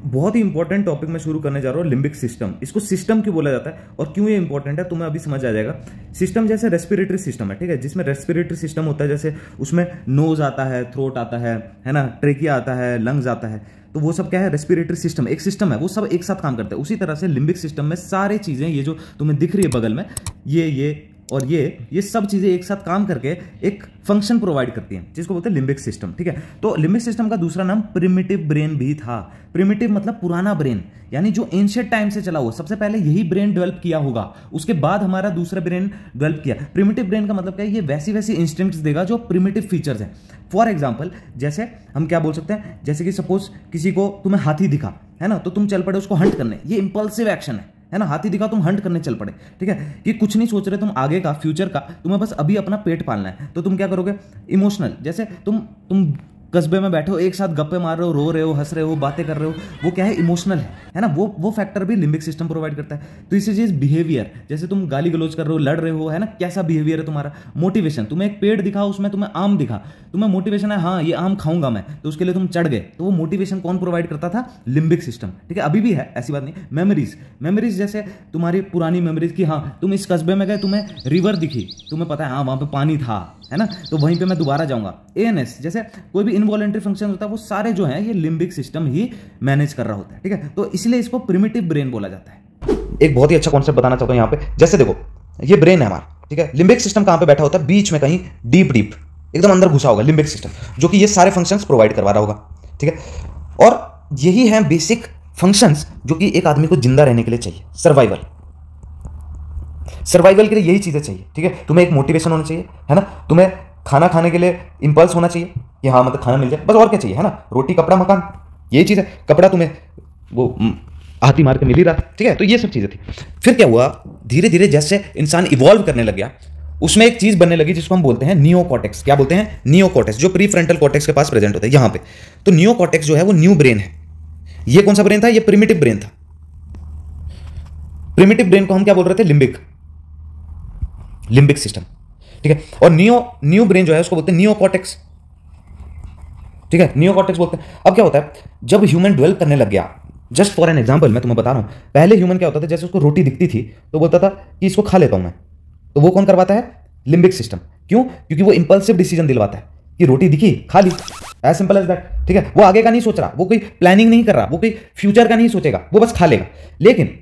बहुत ही इंपॉर्टेंट टॉपिक मैं शुरू करने जा रहा हूँ, लिम्बिक सिस्टम। इसको सिस्टम क्यों बोला जाता है और क्यों ये इंपॉर्टेंट है तुम्हें अभी समझ आ जाएगा। सिस्टम जैसे रेस्पिरेटरी सिस्टम है, ठीक है, जिसमें रेस्पिरेटरी सिस्टम होता है, जैसे उसमें नोज आता है, थ्रोट आता है ना, ट्रेकिया आता है, लंग्स आता है, तो वो सब क्या है? रेस्पिरेटरी सिस्टम एक सिस्टम है, वो सब एक साथ काम करते हैं। उसी तरह से लिम्बिक सिस्टम में सारी चीजें, ये जो तुम्हें दिख रही है बगल में, ये और ये सब चीजें एक साथ काम करके एक फंक्शन प्रोवाइड करती हैं, जिसको बोलते हैं लिम्बिक सिस्टम, ठीक है। तो लिम्बिक सिस्टम का दूसरा नाम प्रिमिटिव ब्रेन भी था। प्रिमिटिव मतलब पुराना ब्रेन, यानी जो एंशिएंट टाइम से चला हुआ, सबसे पहले यही ब्रेन डेवलप किया होगा, उसके बाद हमारा दूसरा ब्रेन डेवलप किया। प्रिमिटिव ब्रेन का मतलब क्या है? ये वैसी इंस्टिंक्ट्स देगा जो प्रिमिटिव फीचर्स हैं। फॉर एग्जाम्पल, जैसे हम क्या बोल सकते हैं, जैसे कि सपोज किसी को तुम्हें हाथी दिखा, है ना, तो तुम चल पड़े उसको हंट करने, ये इंपल्सिव एक्शन है ना। हाथी दिखा, तुम हंट करने चल पड़े, ठीक है, कि कुछ नहीं सोच रहे तुम आगे का, फ्यूचर का, तुम्हें बस अभी अपना पेट पालना है। तो तुम क्या करोगे? इमोशनल, जैसे तुम कस्बे में बैठे हो, एक साथ गप्पे मार रहे हो, रो रहे हो, हंस रहे हो, बातें कर रहे हो, वो क्या है? इमोशनल है ना। वो फैक्टर भी लिम्बिक सिस्टम प्रोवाइड करता है। तो इसी चीज बिहेवियर, जैसे तुम गाली गलौज कर रहे हो, लड़ रहे हो, है ना, कैसा बिहेवियर है तुम्हारा। मोटिवेशन, तुम्हें एक पेड़ दिखा, उसमें तुम्हें आम दिखा, तुम्हें मोटिवेशन है, हाँ ये आम खाऊंगा मैं, तो उसके लिए तुम चढ़ गए, तो वो मोटिवेशन कौन प्रोवाइड करता था? लिम्बिक सिस्टम, ठीक है। अभी भी है, ऐसी बात नहीं। मेमोरीज जैसे तुम्हारी पुरानी मेमोरीज की, हाँ तुम इस कस्बे में गए, तुम्हें रिवर दिखी, तुम्हें पता है हाँ वहां पे पानी था, है ना, तो वहीं पे मैं दोबारा जाऊंगा। एएनएस जैसे कोई भी इनवॉलेंट्री फंक्शन होता है, वो सारे जो है ये लिम्बिक सिस्टम ही मैनेज कर रहा होता है, ठीक है। तो इसलिए इसको प्रिमिटिव ब्रेन बोला जाता है। एक बहुत ही अच्छा कॉन्सेप्ट बताना चाहता हूं यहाँ पे। जैसे देखो ये ब्रेन है हमारा, ठीक है। लिम्बिक सिस्टम कहां पे बैठा होता है? बीच में कहीं डीप एकदम अंदर घुसा होगा लिम्बिक सिस्टम, जो कि ये सारे फंक्शंस प्रोवाइड करवा रहा होगा, ठीक है। और यही है बेसिक फंक्शंस जो कि एक आदमी को जिंदा रहने के लिए चाहिए। सर्वाइवल के लिए यही चीजें चाहिए, ठीक है। तुम्हें एक मोटिवेशन होना चाहिए, है ना, तुम्हें खाना खाने के लिए इंपल्स होना चाहिए कि हाँ मतलब खाना मिल जाए, बस और क्या चाहिए, है ना, रोटी कपड़ा मकान, यही चीज है। कपड़ा तुम्हें वो हाथी मार के मिल ही रहा, ठीक है। तो ये सब चीजें थी। फिर क्या हुआ, धीरे धीरे जैसे इंसान इवॉल्व करने लग गया, उसमें एक चीज बनने लगी जिसको हम बोलते हैं नियोकॉर्टेक्स। क्या बोलते हैं? नियोकॉर्टेक्स, जो प्रीफ्रंटल कॉर्टेक्स के पास प्रेजेंट होता है यहां पे। तो नियोकॉर्टेक्स जो है वो न्यू ब्रेन है। ये कौन सा ब्रेन था? ये प्रिमिटिव ब्रेन था। प्रिमिटिव ब्रेन को हम क्या बोल रहे थे? लिम्बिक सिस्टम, ठीक है। और न्यू ब्रेन जो है उसको बोलते हैं नियोकॉर्टेक्स, ठीक है, नियोकॉर्टेक्स बोलते हैं। अब क्या होता है, जब ह्यूमन डेवलप करने लग गया, जस्ट फॉर एन एग्जांपल मैं तुम्हें बता रहा हूं, पहले ह्यूमन क्या होता था, जैसे उसको रोटी दिखती थी तो बोलता था कि इसको खा लेता हूं मैं, तो वो कौन करवाता है? Limbic system. क्यों? क्योंकि वो इंपल्सिव डिसीजन दिलवाता है कि रोटी दिखी, खा ली, एज सिंपल एज दैट, ठीक है। वो आगे का नहीं सोच रहा, वो कोई प्लानिंग नहीं कर रहा, वो कोई फ्यूचर का नहीं सोचेगा, वो बस खा लेगा। लेकिन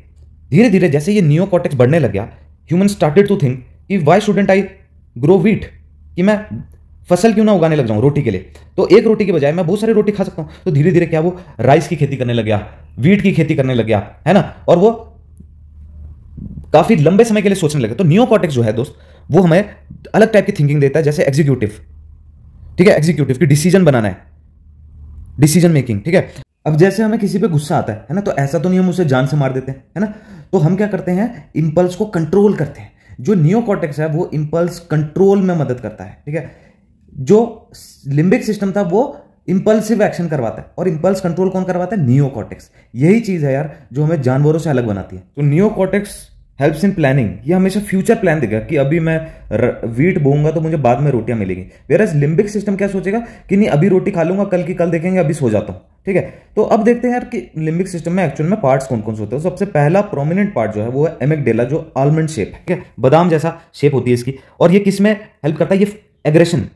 धीरे धीरे जैसे ये नियोकॉर्टेक्स बढ़ने लग गया, ह्यूमन स्टार्टेड टू थिंक कि why shouldn't I grow wheat, कि मैं फसल क्यों ना उगाने लग जाऊं रोटी के लिए। तो एक रोटी के बजाय मैं बहुत सारी रोटी खा सकता हूं। तो धीरे धीरे क्या, वो राइस की खेती करने लग गया, व्हीट की खेती करने लग गया, है ना, और वो काफी लंबे समय के लिए सोचने लगे। तो नियोकॉर्टेक्स जो है दोस्त, वो हमें अलग टाइप की थिंकिंग देता है, जैसे एग्जीक्यूटिव, ठीक है, एग्जीक्यूटिव की डिसीजन बनाना है, डिसीजन मेकिंग, ठीक है। अब जैसे हमें किसी पे गुस्सा आता है ना, तो ऐसा तो नहीं हम उसे जान से मार देते हैं, है ना, तो हम क्या करते हैं? इंपल्स को कंट्रोल करते हैं। जो नियोकॉर्टेक्स है वो इंपल्स कंट्रोल में मदद करता है, ठीक है। जो लिम्बिक सिस्टम था वो इंपल्सिव एक्शन करवाता है, और इंपल्स कंट्रोल कौन करवाता है? नियोकॉर्टेक्स। यही चीज है यार जो हमें जानवरों से अलग बनाती है। तो नियोकॉर्टेक्स हेल्प्स इन प्लानिंग, ये हमेशा फ्यूचर प्लान देगा कि अभी मैं व्हीट बोऊंगा तो मुझे बाद में रोटियां मिलेंगी। वेरएज लिम्बिक सिस्टम क्या सोचेगा कि नहीं अभी रोटी खा लूंगा, कल की कल देखेंगे, अभी सो जाता हूं, ठीक है। तो अब देखते हैं यार कि लिम्बिक सिस्टम में एक्चुअल में पार्ट्स कौन कौन से होते हैं। सबसे पहला प्रोमिनेंट पार्ट जो है वो है एमिगडेला, जो आलमंड शेप है, ठीक है, बादाम जैसा शेप होती है इसकी। और ये किस में हेल्प करता है? ये aggression,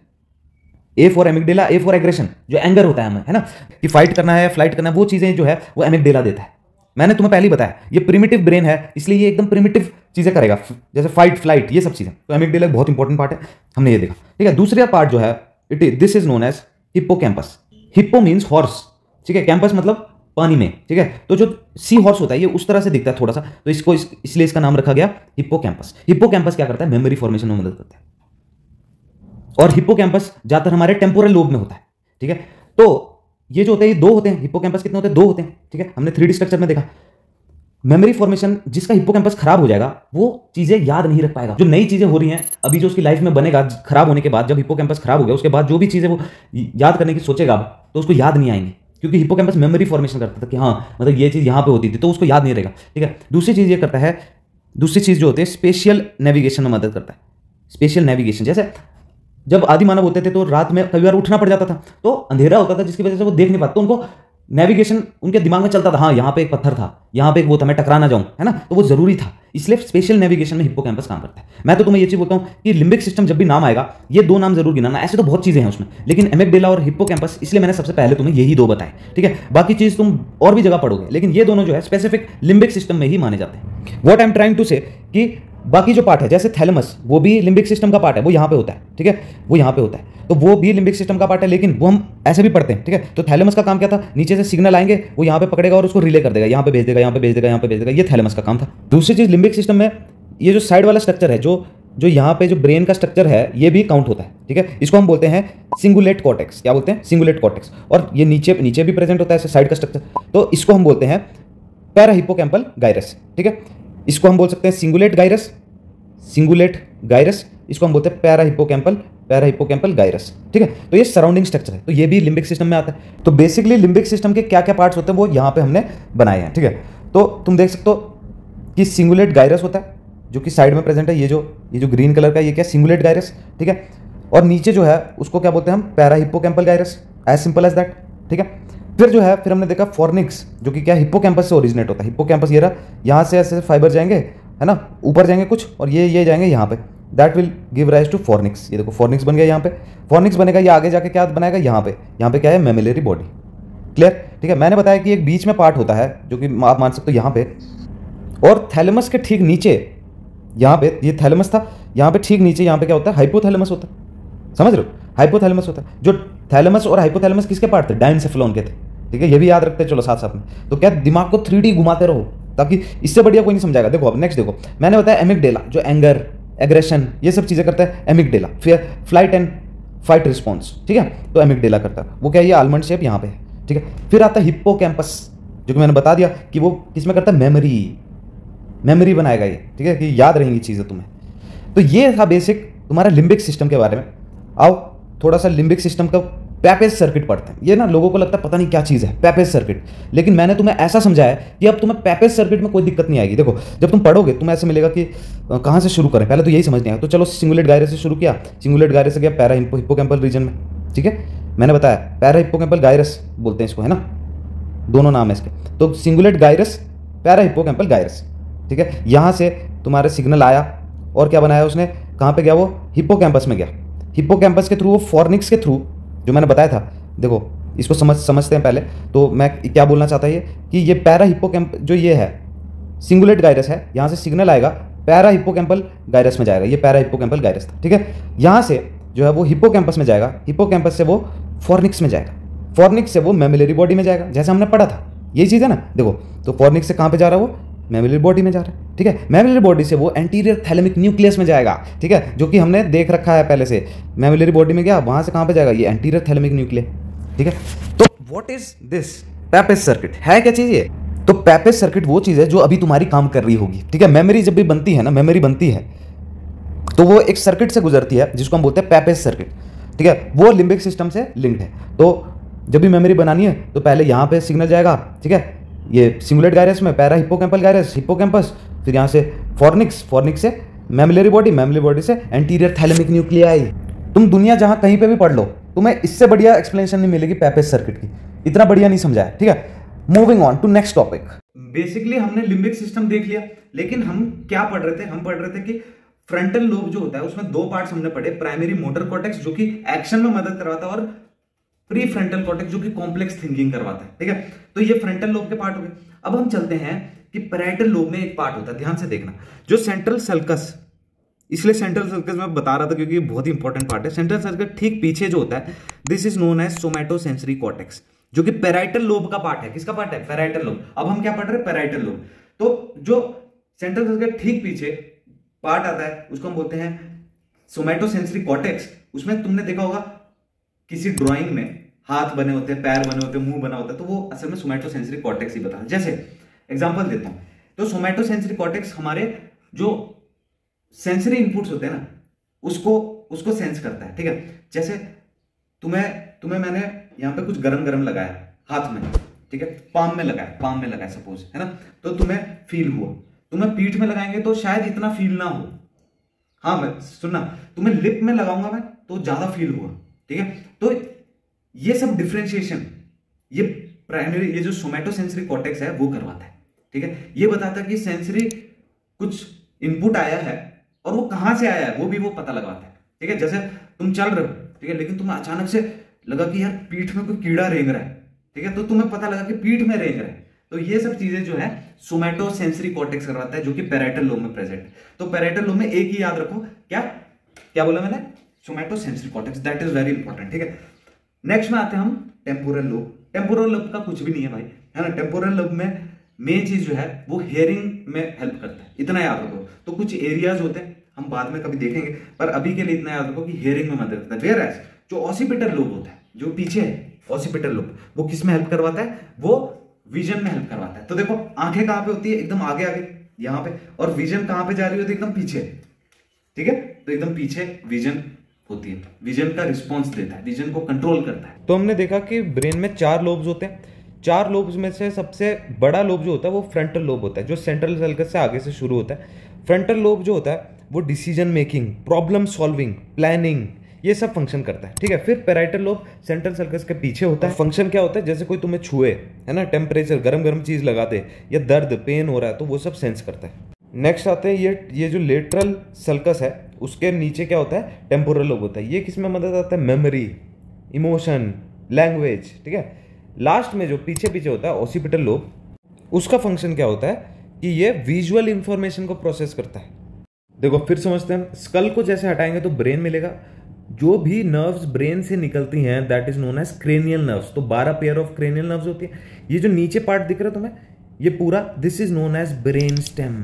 A for amygdala, A for aggression, जो एंगर होता है हमें, है ना, कि फाइट करना है, फ्लाइट करना है, वो चीजें जो है वो एमिगडेला देता है। मैंने तुम्हें पहले ही बताया ये प्रिमिटिव ब्रेन है, इसलिए ये एकदम प्रिमिटिव चीजें करेगा, जैसे फाइट फ्लाइट ये सब चीजें। तो एमिगडाला बहुत इंपॉर्टेंट पार्ट है, हमने ये देखा। ठीक है, दूसरा पार्ट जो है this is known as hippocampus. Hippo means horse, ठीक है, कैंपस मतलब पानी में, ठीक है। तो जो सी हॉर्स होता है ये उस तरह से दिखता है थोड़ा सा, तो इसको इसलिए इसका नाम रखा गया हिप्पोकैम्पस। हिप्पोकैम्पस क्या करता है, मेमोरी फॉर्मेशन में मदद करता है, और हिप्पोकैम्पस ज्यादातर हमारे टेम्पोरल लोब में होता है, ठीक है। तो ये जो होते हैं ये दो होते हैं, हिप्पोकैम्पस कितने होते हैं, दो होते हैं, ठीक है, हमने 3D स्ट्रक्चर में देखा। मेमोरी फॉर्मेशन, जिसका हिप्पोकैम्पस खराब हो जाएगा वो चीजें याद नहीं रख पाएगा। जो नई चीजें हो रही हैं अभी जो उसकी लाइफ में बनेगा खराब होने के बाद, जब हिप्पोकैम्पस खराब हो गया उसके बाद जो भी चीजें वो याद करने की सोचेगा तो उसको याद नहीं आएंगी, क्योंकि हिप्पोकैम्पस मेमोरी फॉर्मेशन करता था कि हाँ मतलब ये चीज यहां पे होती थी, तो उसको याद नहीं रहेगा, ठीक है। दूसरी चीज ये करता है, दूसरी चीज जो होती है स्पेशियल नेविगेशन में मदद करता है। स्पेशियल नेविगेशन, जैसे जब आदि मानव होते थे तो रात में कई बार उठना पड़ जाता था, तो अंधेरा होता था जिसकी वजह से वो देख नहीं पाते, तो उनको नेविगेशन उनके दिमाग में चलता था, हाँ यहाँ पे एक पत्थर था, यहाँ पे एक वो था, मैं टकरा ना जाऊं, है ना, तो वो जरूरी था। इसलिए स्पेशल नेविगेशन में हिप्पोकैम्पस काम करता है। मैं तो तुम्हें ये चीज बोलता हूं कि लिम्बिक सिस्टम जब भी नाम आएगा ये दो नाम जरूर गिनाना, ऐसे तो बहुत चीजें हैं उसमें, लेकिन एमिगडाला और हिप्पोकैम्पस इसलिए मैंने सबसे पहले तुम्हें यही दो बताए, ठीक है। बाकी चीज तुम और भी जगह पढ़ोगे, लेकिन ये दोनों जो है स्पेसिफिक लिम्बिक सिस्टम में ही माने जाते हैं। What I am trying to say कि बाकी जो पार्ट है जैसे थैलेमस, वो भी लिम्बिक सिस्टम का पार्ट है, वो यहाँ पे होता है, ठीक है, वो यहाँ पे होता है, तो वो भी लिम्बिक सिस्टम का पार्ट है, लेकिन वो हम ऐसे भी पढ़ते हैं, ठीक है। तो थैलेमस का काम क्या था, नीचे से सिग्नल आएंगे वो यहाँ पे पकड़ेगा और उसको रिले कर देगा, यहाँ पे भेज देगा, यहाँ पे भेज देगा, यहाँ पे भेज देगा, ये थैलेमस का काम था। दूसरी चीज लिम्बिक सिस्टम में ये जो साइड वाला स्ट्रक्चर है, जो यहाँ पे जो ब्रेन का स्ट्रक्चर है ये भी काउंट होता है, ठीक है। इसको हम बोलते हैं सिंगुलेट कॉर्टेक्स। क्या बोलते हैं, सिंगुलेट कॉर्टेक्स। और ये नीचे भी प्रेजेंट होता है साइड का स्ट्रक्चर, तो इसको हम बोलते हैं पैरा हिप्पोकैम्पल गायरस, ठीक है। इसको हम बोल सकते हैं सिंगुलेट गायरस, सिंगुलेट गायरस, इसको हम बोलते हैं पैरा हिप्पोकैम्पल गायरस, ठीक है। तो ये सराउंडिंग स्ट्रक्चर है, तो ये भी लिम्बिक सिस्टम में आता है। तो बेसिकली लिम्बिक सिस्टम के क्या क्या पार्ट्स होते हैं वो यहाँ पे हमने बनाए हैं, ठीक है। तो तुम देख सकते हो कि सिंगुलेट गायरस होता है जो कि साइड में प्रेजेंट है, ये जो ग्रीन कलर का ये क्या सिंगुलेट गायरस, ठीक है। और नीचे जो है उसको क्या बोलते हैं हम, parahippocampal gyrus, as simple as that, ठीक है। फिर हमने देखा फॉर्निक्स, जो कि क्या हिप्पोकैम्पस से ओरिजिनेट होता है। हिप्पोकैम्पस ये रहा, यहाँ से ऐसे फाइबर जाएंगे, है ना, ऊपर जाएंगे कुछ, और ये जाएंगे यहाँ पे, that will give rise to fornix. ये देखो फॉर्निक्स बन गया, यहाँ पे फॉर्निक्स बनेगा, ये आगे जाके क्या बनाएगा, यहाँ पे क्या है, मेमिलरी बॉडी, क्लियर, ठीक है। मैंने बताया कि एक बीच में पार्ट होता है जो कि आप मान सकते हो यहाँ पे, और थैलेमस के ठीक नीचे यहाँ पे, ये थैलेमस था, यहाँ पे ठीक नीचे यहाँ पे क्या होता है, हाइपोथैलेमस होता है, समझ रहे हो, हाइपोथैलेमस होता है। जो थैलेमस और हाइपोथैलेमस किसके पार्ट थे, डायनसेफेलॉन के थे, ठीक है। ये भी याद रखते चलो साथ साथ में। तो क्या दिमाग को 3D घुमाते रहो, ताकि इससे बढ़िया कोई नहीं समझाएगा। देखो अब नेक्स्ट देखो, मैंने बताया एमिगडाला जो एंगर, एग्रेशन ये सब चीजें करता है, एमिगडाला फिर फ्लाइट एंड फाइट रिस्पॉन्स, ठीक है, तो एमिगडाला करता है वो, क्या ये आलमंड शेप यहाँ पे है, ठीक है। फिर आता है हिप्पोकैम्पस, जो कि मैंने बता दिया कि वो किसमें करता है, मेमोरी बनाएगा ये, ठीक है, कि याद रहेंगी चीजें तुम्हें। तो ये था बेसिक तुम्हारा लिम्बिक सिस्टम के बारे में। आओ थोड़ा सा लिम्बिक सिस्टम का पैपेज सर्किट पढ़ते हैं। ये ना लोगों को लगता है पता नहीं क्या चीज़ है पैपेज सर्किट, लेकिन मैंने तुम्हें ऐसा समझाया कि अब तुम्हें पैपेज सर्किट में कोई दिक्कत नहीं आएगी। देखो जब तुम पढ़ोगे तुम्हें ऐसे मिलेगा कि कहाँ से शुरू करें, पहले तो यही समझ नहीं आया। तो चलो सिंगुलेट गायरस से शुरू किया, सिंगुलेट गायरस से गया पैरा हिप्पोकैम्पल रीजन में, ठीक है। मैंने बताया पैरा हिप्पोकैम्पल गायरस बोलते हैं इसको, है ना, दोनों नाम है इसके। तो cingulate gyrus, para hippocampal gyrus, ठीक है। यहाँ से तुम्हारे सिग्नल आया और क्या बनाया उसने, कहाँ पे गया वो, हिप्पोकैम्पस में गया। हिप्पोकैम्पस के थ्रू वो फॉर्निक्स के थ्रू जो मैंने बताया था, देखो इसको समझते हैं पहले। तो मैं क्या बोलना चाहता है कि ये पैरा हिप्पोकैम्प जो ये है सिंगुलेट गायरस है, यहाँ से सिग्नल आएगा पैरा हिप्पोकैम्पल गायरस में जाएगा, ये पैरा हिप्पोकैम्पल गायरस था, ठीक है। यहाँ से जो है वो हिप्पोकैम्पस में जाएगा, हिप्पोकैम्पस से वो फॉर्निक्स में जाएगा, फॉर्निक्स से वो मेमिलरी बॉडी में जाएगा, जैसे हमने पढ़ा था, यही चीज़ है ना। देखो तो फॉर्निक्स से कहाँ पे जा रहा है वो, मेमिलरी बॉडी में जा रहा है, ठीक है। मेमिलरी बॉडी से वो एंटीरियर थैलेमिक न्यूक्लियस में जाएगा, ठीक है, जो कि हमने देख रखा है पहले से। मेमिलरी बॉडी में गया, वहां से कहां पे जाएगा, ये एंटीरियर थैलेमिक न्यूक्लियस, ठीक है। तो व्हाट इज दिस पैपेज सर्किट, है क्या चीज ये? तो पैपेज सर्किट वो चीज है जो अभी तुम्हारी काम कर रही होगी, ठीक है। मेमोरी जब भी बनती है ना, मेमोरी बनती है तो वो एक सर्किट से गुजरती है जिसको हम बोलते हैं पैपेज सर्किट, ठीक है। वो लिम्बिक सिस्टम से लिंक्ड है। तो जब भी मेमोरी बनानी है तो पहले यहाँ पे सिग्नल जाएगा, ठीक है, ये सिंगुलेट गायरस में पैरा हिप्पोकैम्पल गायरस, हिप्पोकैम्पस, फिर यहाँ से फॉर्निक्स, फॉर्निक्स से मेमिलरी बॉडी, मेमिलरी बॉडी से एंटीरियर थैलेमिक न्यूक्लियाई। तुम दुनिया जहां कहीं पे भी पढ़ लो, तुम्हें इससे बढ़िया एक्सप्लेनेशन नहीं मिलेगी पैपेज सर्किट की, इतना बढ़िया नहीं समझाया, ठीक है। Moving on to next topic. Basically हमने लिम्बिक सिस्टम देख लिया, लेकिन हम क्या पढ़ रहे थे, हम पढ़ रहे थे कि फ्रंटल लोब जो होता है उसमें दो पार्ट्स हमने पढ़े, प्राइमरी मोटर कॉर्टेक्स जो कि एक्शन में मदद करवाता है और प्री फ्रंटल कॉर्टेक्स जो कि कॉम्प्लेक्स थिंकिंग करवाता है, ठीक है। तो ये फ्रंटल लोब के पार्ट हो गए। अब हम चलते हैं कि पैराइटल लोब में एक पार्ट होता है, ध्यान से देखना, जो सेंट्रल सल्कस, इसलिए सेंट्रल सल्कस मैं बता रहा था क्योंकि ये बहुत ही इंपॉर्टेंट पार्ट है। सेंट्रल सल्कस ठीक पीछे जो होता है, this is known as somatosensory cortex, जो कि पैराइटल लोब का पार्ट है। किसका पार्ट है? Parietal lobe. अब हम क्या पढ़ रहे हैं? Parietal lobe. तो जो सेंट्रल सल्कस ठीक पीछे पार्ट आता है उसको हम बोलते हैं सोमैटोसेंसरी कॉर्टेक्स। उसमें तुमने देखा होगा किसी ड्राइंग में हाथ बने होते हैं, पैर बने होते हैं, मुंह बना होता है, तो वो असल में सोमैटोसेंसरी कॉर्टेक्स ही बता है। जैसे एग्जांपल देता हूं, तो सोमैटोसेंसरी कॉर्टेक्स हमारे जो सेंसरी इनपुट्स होते हैं ना, उसको सेंस करता है, ठीक है। जैसे तुम्हें मैंने यहां पे कुछ गरम गरम लगाया हाथ में, ठीक है, पाम में लगाया सपोज, है ना, तो तुम्हें फील हुआ। तुम्हें पीठ में लगाएंगे तो शायद इतना फील ना हो। हाँ मैं सुनना, तुम्हें लिप में लगाऊंगा मैं तो ज्यादा फील हुआ, ठीक है। तो ये सब डिफरेंशिएशन ये प्राइमरी, ये जो सोमैटोसेंसरी कॉर्टेक्स है वो करवाता है, ठीक है। ये बताता है कि सेंसरी कुछ इनपुट आया है और वो कहां से आया है वो भी वो पता लगाता है, ठीक है। जैसे तुम चल रहे हो, ठीक है, लेकिन तुम्हें अचानक से लगा कि यार पीठ में कोई कीड़ा रेंग रहा है, ठीक है, तो तुम्हें पता लगा कि पीठ में रेंग रहा है। तो ये सब चीजें जो है सोमैटोसेंसरी कॉर्टेक्स करवाता है, जो कि पैराइटल लोब में प्रेजेंट है। तो पैराइटल लोब में एक ही याद रखो, क्या बोला मैंने? Somatosensory cortex, that is very important, ठीक है। नेक्स्ट में आते हैं हम टेम्पोरल लोब। टेम्पोरल लोब का कुछ भी नहीं है भाई, है ना। टेम्पोरल लोब में मेन चीज जो है वो हेयरिंग में हेल्प करता है, इतना याद रखो। तो कुछ एरियाज होते हैं हम बाद में कभी देखेंगे, पर अभी के लिए इतना याद रखो कि हेयरिंग में मदद करता है। वेयर एज जो ऑसिपिटल लोब होता है, जो पीछे है ऑसिपिटल लोब, वो किस में हेल्प करवाता है? वो विजन में हेल्प करवाता है। तो देखो आंखें कहां पे होती है? एकदम आगे यहां पे, और विजन कहां पे जा रही होती है? एकदम पीछे, ठीक है। तो एकदम पीछे विजन होती है, विजन का रिस्पॉन्स देता है, विजन को कंट्रोल करता है। तो हमने देखा कि ब्रेन में 4 लोब्स होते हैं। 4 लोब्स में से सबसे बड़ा लोब जो होता है वो फ्रंटल लोब होता है, जो सेंट्रल सल्कस से आगे से शुरू होता है। फ्रंटल लोब जो होता है वो decision making, problem solving, planning, ये सब फंक्शन करता है, ठीक है। फिर पैराइटल लोब सेंट्रल सल्कस के पीछे होता है। फंक्शन क्या होता है? जैसे कोई तुम्हें छुए, है ना, टेम्परेचर, गरम गरम चीज लगा दे, या दर्द, पेन हो रहा है, तो वो सब सेंस करता है। नेक्स्ट आते हैं ये जो लेटरल सल्कस है उसके नीचे क्या होता है? टेम्पोरल लोब होता है। ये किस में मदद आता है? मेमोरी, इमोशन, लैंग्वेज, ठीक है। लास्ट में जो पीछे होता है ऑसिपिटल लोब, उसका फंक्शन क्या होता है कि ये विजुअल इंफॉर्मेशन को प्रोसेस करता है। देखो फिर समझते हैं, स्कल को जैसे हटाएंगे तो ब्रेन मिलेगा। जो भी नर्व्स ब्रेन से निकलती हैं that is known as cranial nerves. तो 12 पेयर ऑफ क्रेनियल नर्व्स होती है। ये जो नीचे पार्ट दिख रहा है तुम्हें, ये पूरा this is known as brain stem.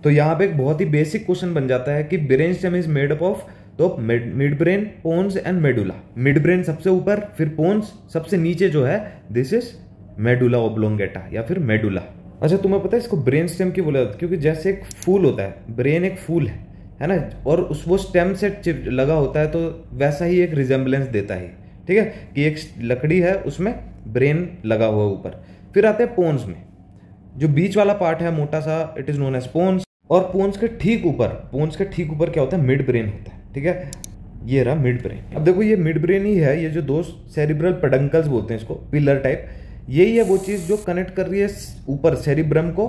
तो यहां पे एक बहुत ही बेसिक क्वेश्चन बन जाता है कि brain stem is made up of, तो mid brain, pons and medulla. Mid brain सबसे ऊपर, फिर पोन्स सबसे नीचे जो है, दिस इज मेडुला ओब्लोंगेटा या फिर मेडुला। अच्छा तुम्हें पता है इसको ब्रेन स्टेम क्यों बोला जाता है? क्योंकि जैसे एक फूल होता है, ब्रेन एक फूल है ना, और वो स्टेम से लगा होता है, तो वैसा ही एक रिजेम्बलेंस देता है, ठीक है, कि एक लकड़ी है उसमें ब्रेन लगा हुआ ऊपर। फिर आते हैं पोन्स में, जो बीच वाला पार्ट है मोटा सा, it is known as pons. और पोन्स के ठीक ऊपर क्या होता है? मिड ब्रेन होता है, ठीक है। ये रहा मिड ब्रेन। अब देखो ये मिड ब्रेन ही है, ये जो 2 सेरिब्रल पेडंकल्स बोलते हैं इसको, पिलर टाइप, यही है वो चीज जो कनेक्ट कर रही है ऊपर सेरिब्रम को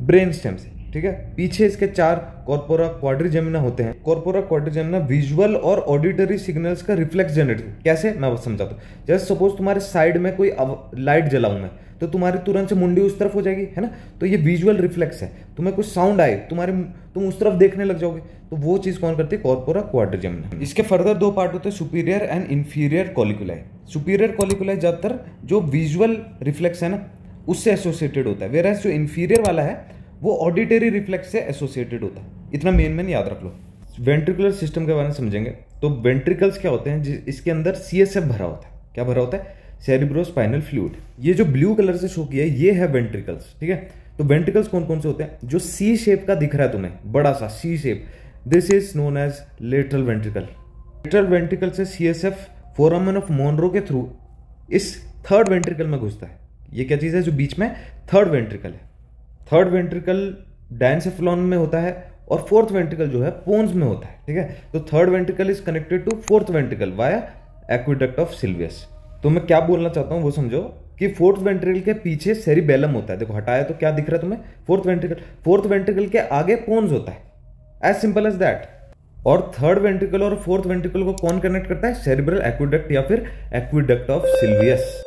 ब्रेन स्टेम से, ठीक है। पीछे इसके 4 कॉर्पोरा क्वाड्रिजेमिना होते हैं। कॉर्पोरा क्वाड्रिजेमिना विजुअल और ऑडिटरी सिग्नल्स का रिफ्लेक्स जनरेट, कैसे मैं समझाता हूँ। जैसे सपोज तुम्हारे साइड में कोई लाइट जलाऊं मैं, तो तुम्हारी तुरंत से मुंडी उस तरफ हो जाएगी, है ना। तो ये विजुअल रिफ्लेक्स है। तुम्हें कुछ साउंड आए, तुम उस तरफ देखने लग जाओगे, तो वो चीज कौन करती है? Corpora quadrigemina. इसके फर्दर 2 पार्ट होते हैं, सुपीरियर एंड इंफीरियर कॉलिकुलाई। सुपीरियर कॉलिकुलाई ज्यादातर जो विजुअल रिफ्लेक्स है ना उससे एसोसिएटेड होता है, वेराज जो इंफीरियर वाला है वो ऑडिटरी रिफ्लेक्स से एसोसिएटेड होता है। इतना मेन याद रख लो। वेंट्रिकुलर सिस्टम के बारे में समझेंगे तो वेंट्रिकल्स क्या होते हैं? इसके अंदर सीएसएफ भरा होता है। क्या भरा होता है? Cerebrospinal fluid. ये जो ब्लू कलर से शो किया है ये है वेंट्रिकल्स, ठीक है। तो वेंट्रिकल्स कौन कौन से होते हैं? जो सी शेप का दिख रहा है तुम्हें, बड़ा सा C shape, this is known as lateral ventricle. Lateral ventricle से सीएसएफ फोरामेन ऑफ मोनरो के थ्रू इस थर्ड वेंट्रिकल में घुसता है। ये क्या चीज है जो बीच में? थर्ड वेंट्रिकल है। थर्ड वेंट्रिकल डायनसेफ्लॉन में होता है और फोर्थ वेंट्रिकल जो है पोन्स में होता है, ठीक है। तो third ventricle is connected to fourth ventricle via aqueduct of Sylvius. तो मैं क्या बोलना चाहता हूं वो समझो कि फोर्थ वेंट्रिकल के पीछे सेरिबेलम होता है। देखो हटाया तो क्या दिख रहा है तुम्हें? Fourth ventricle. फोर्थ वेंट्रिकल के आगे पोन्स होता है, एज सिंपल एज दैट। और थर्ड वेंट्रिकल और फोर्थ वेंट्रिकल को कौन कनेक्ट करता है? सेरिब्रल एक्विडक्ट या फिर एक्विडक्ट ऑफ सिल्वियस।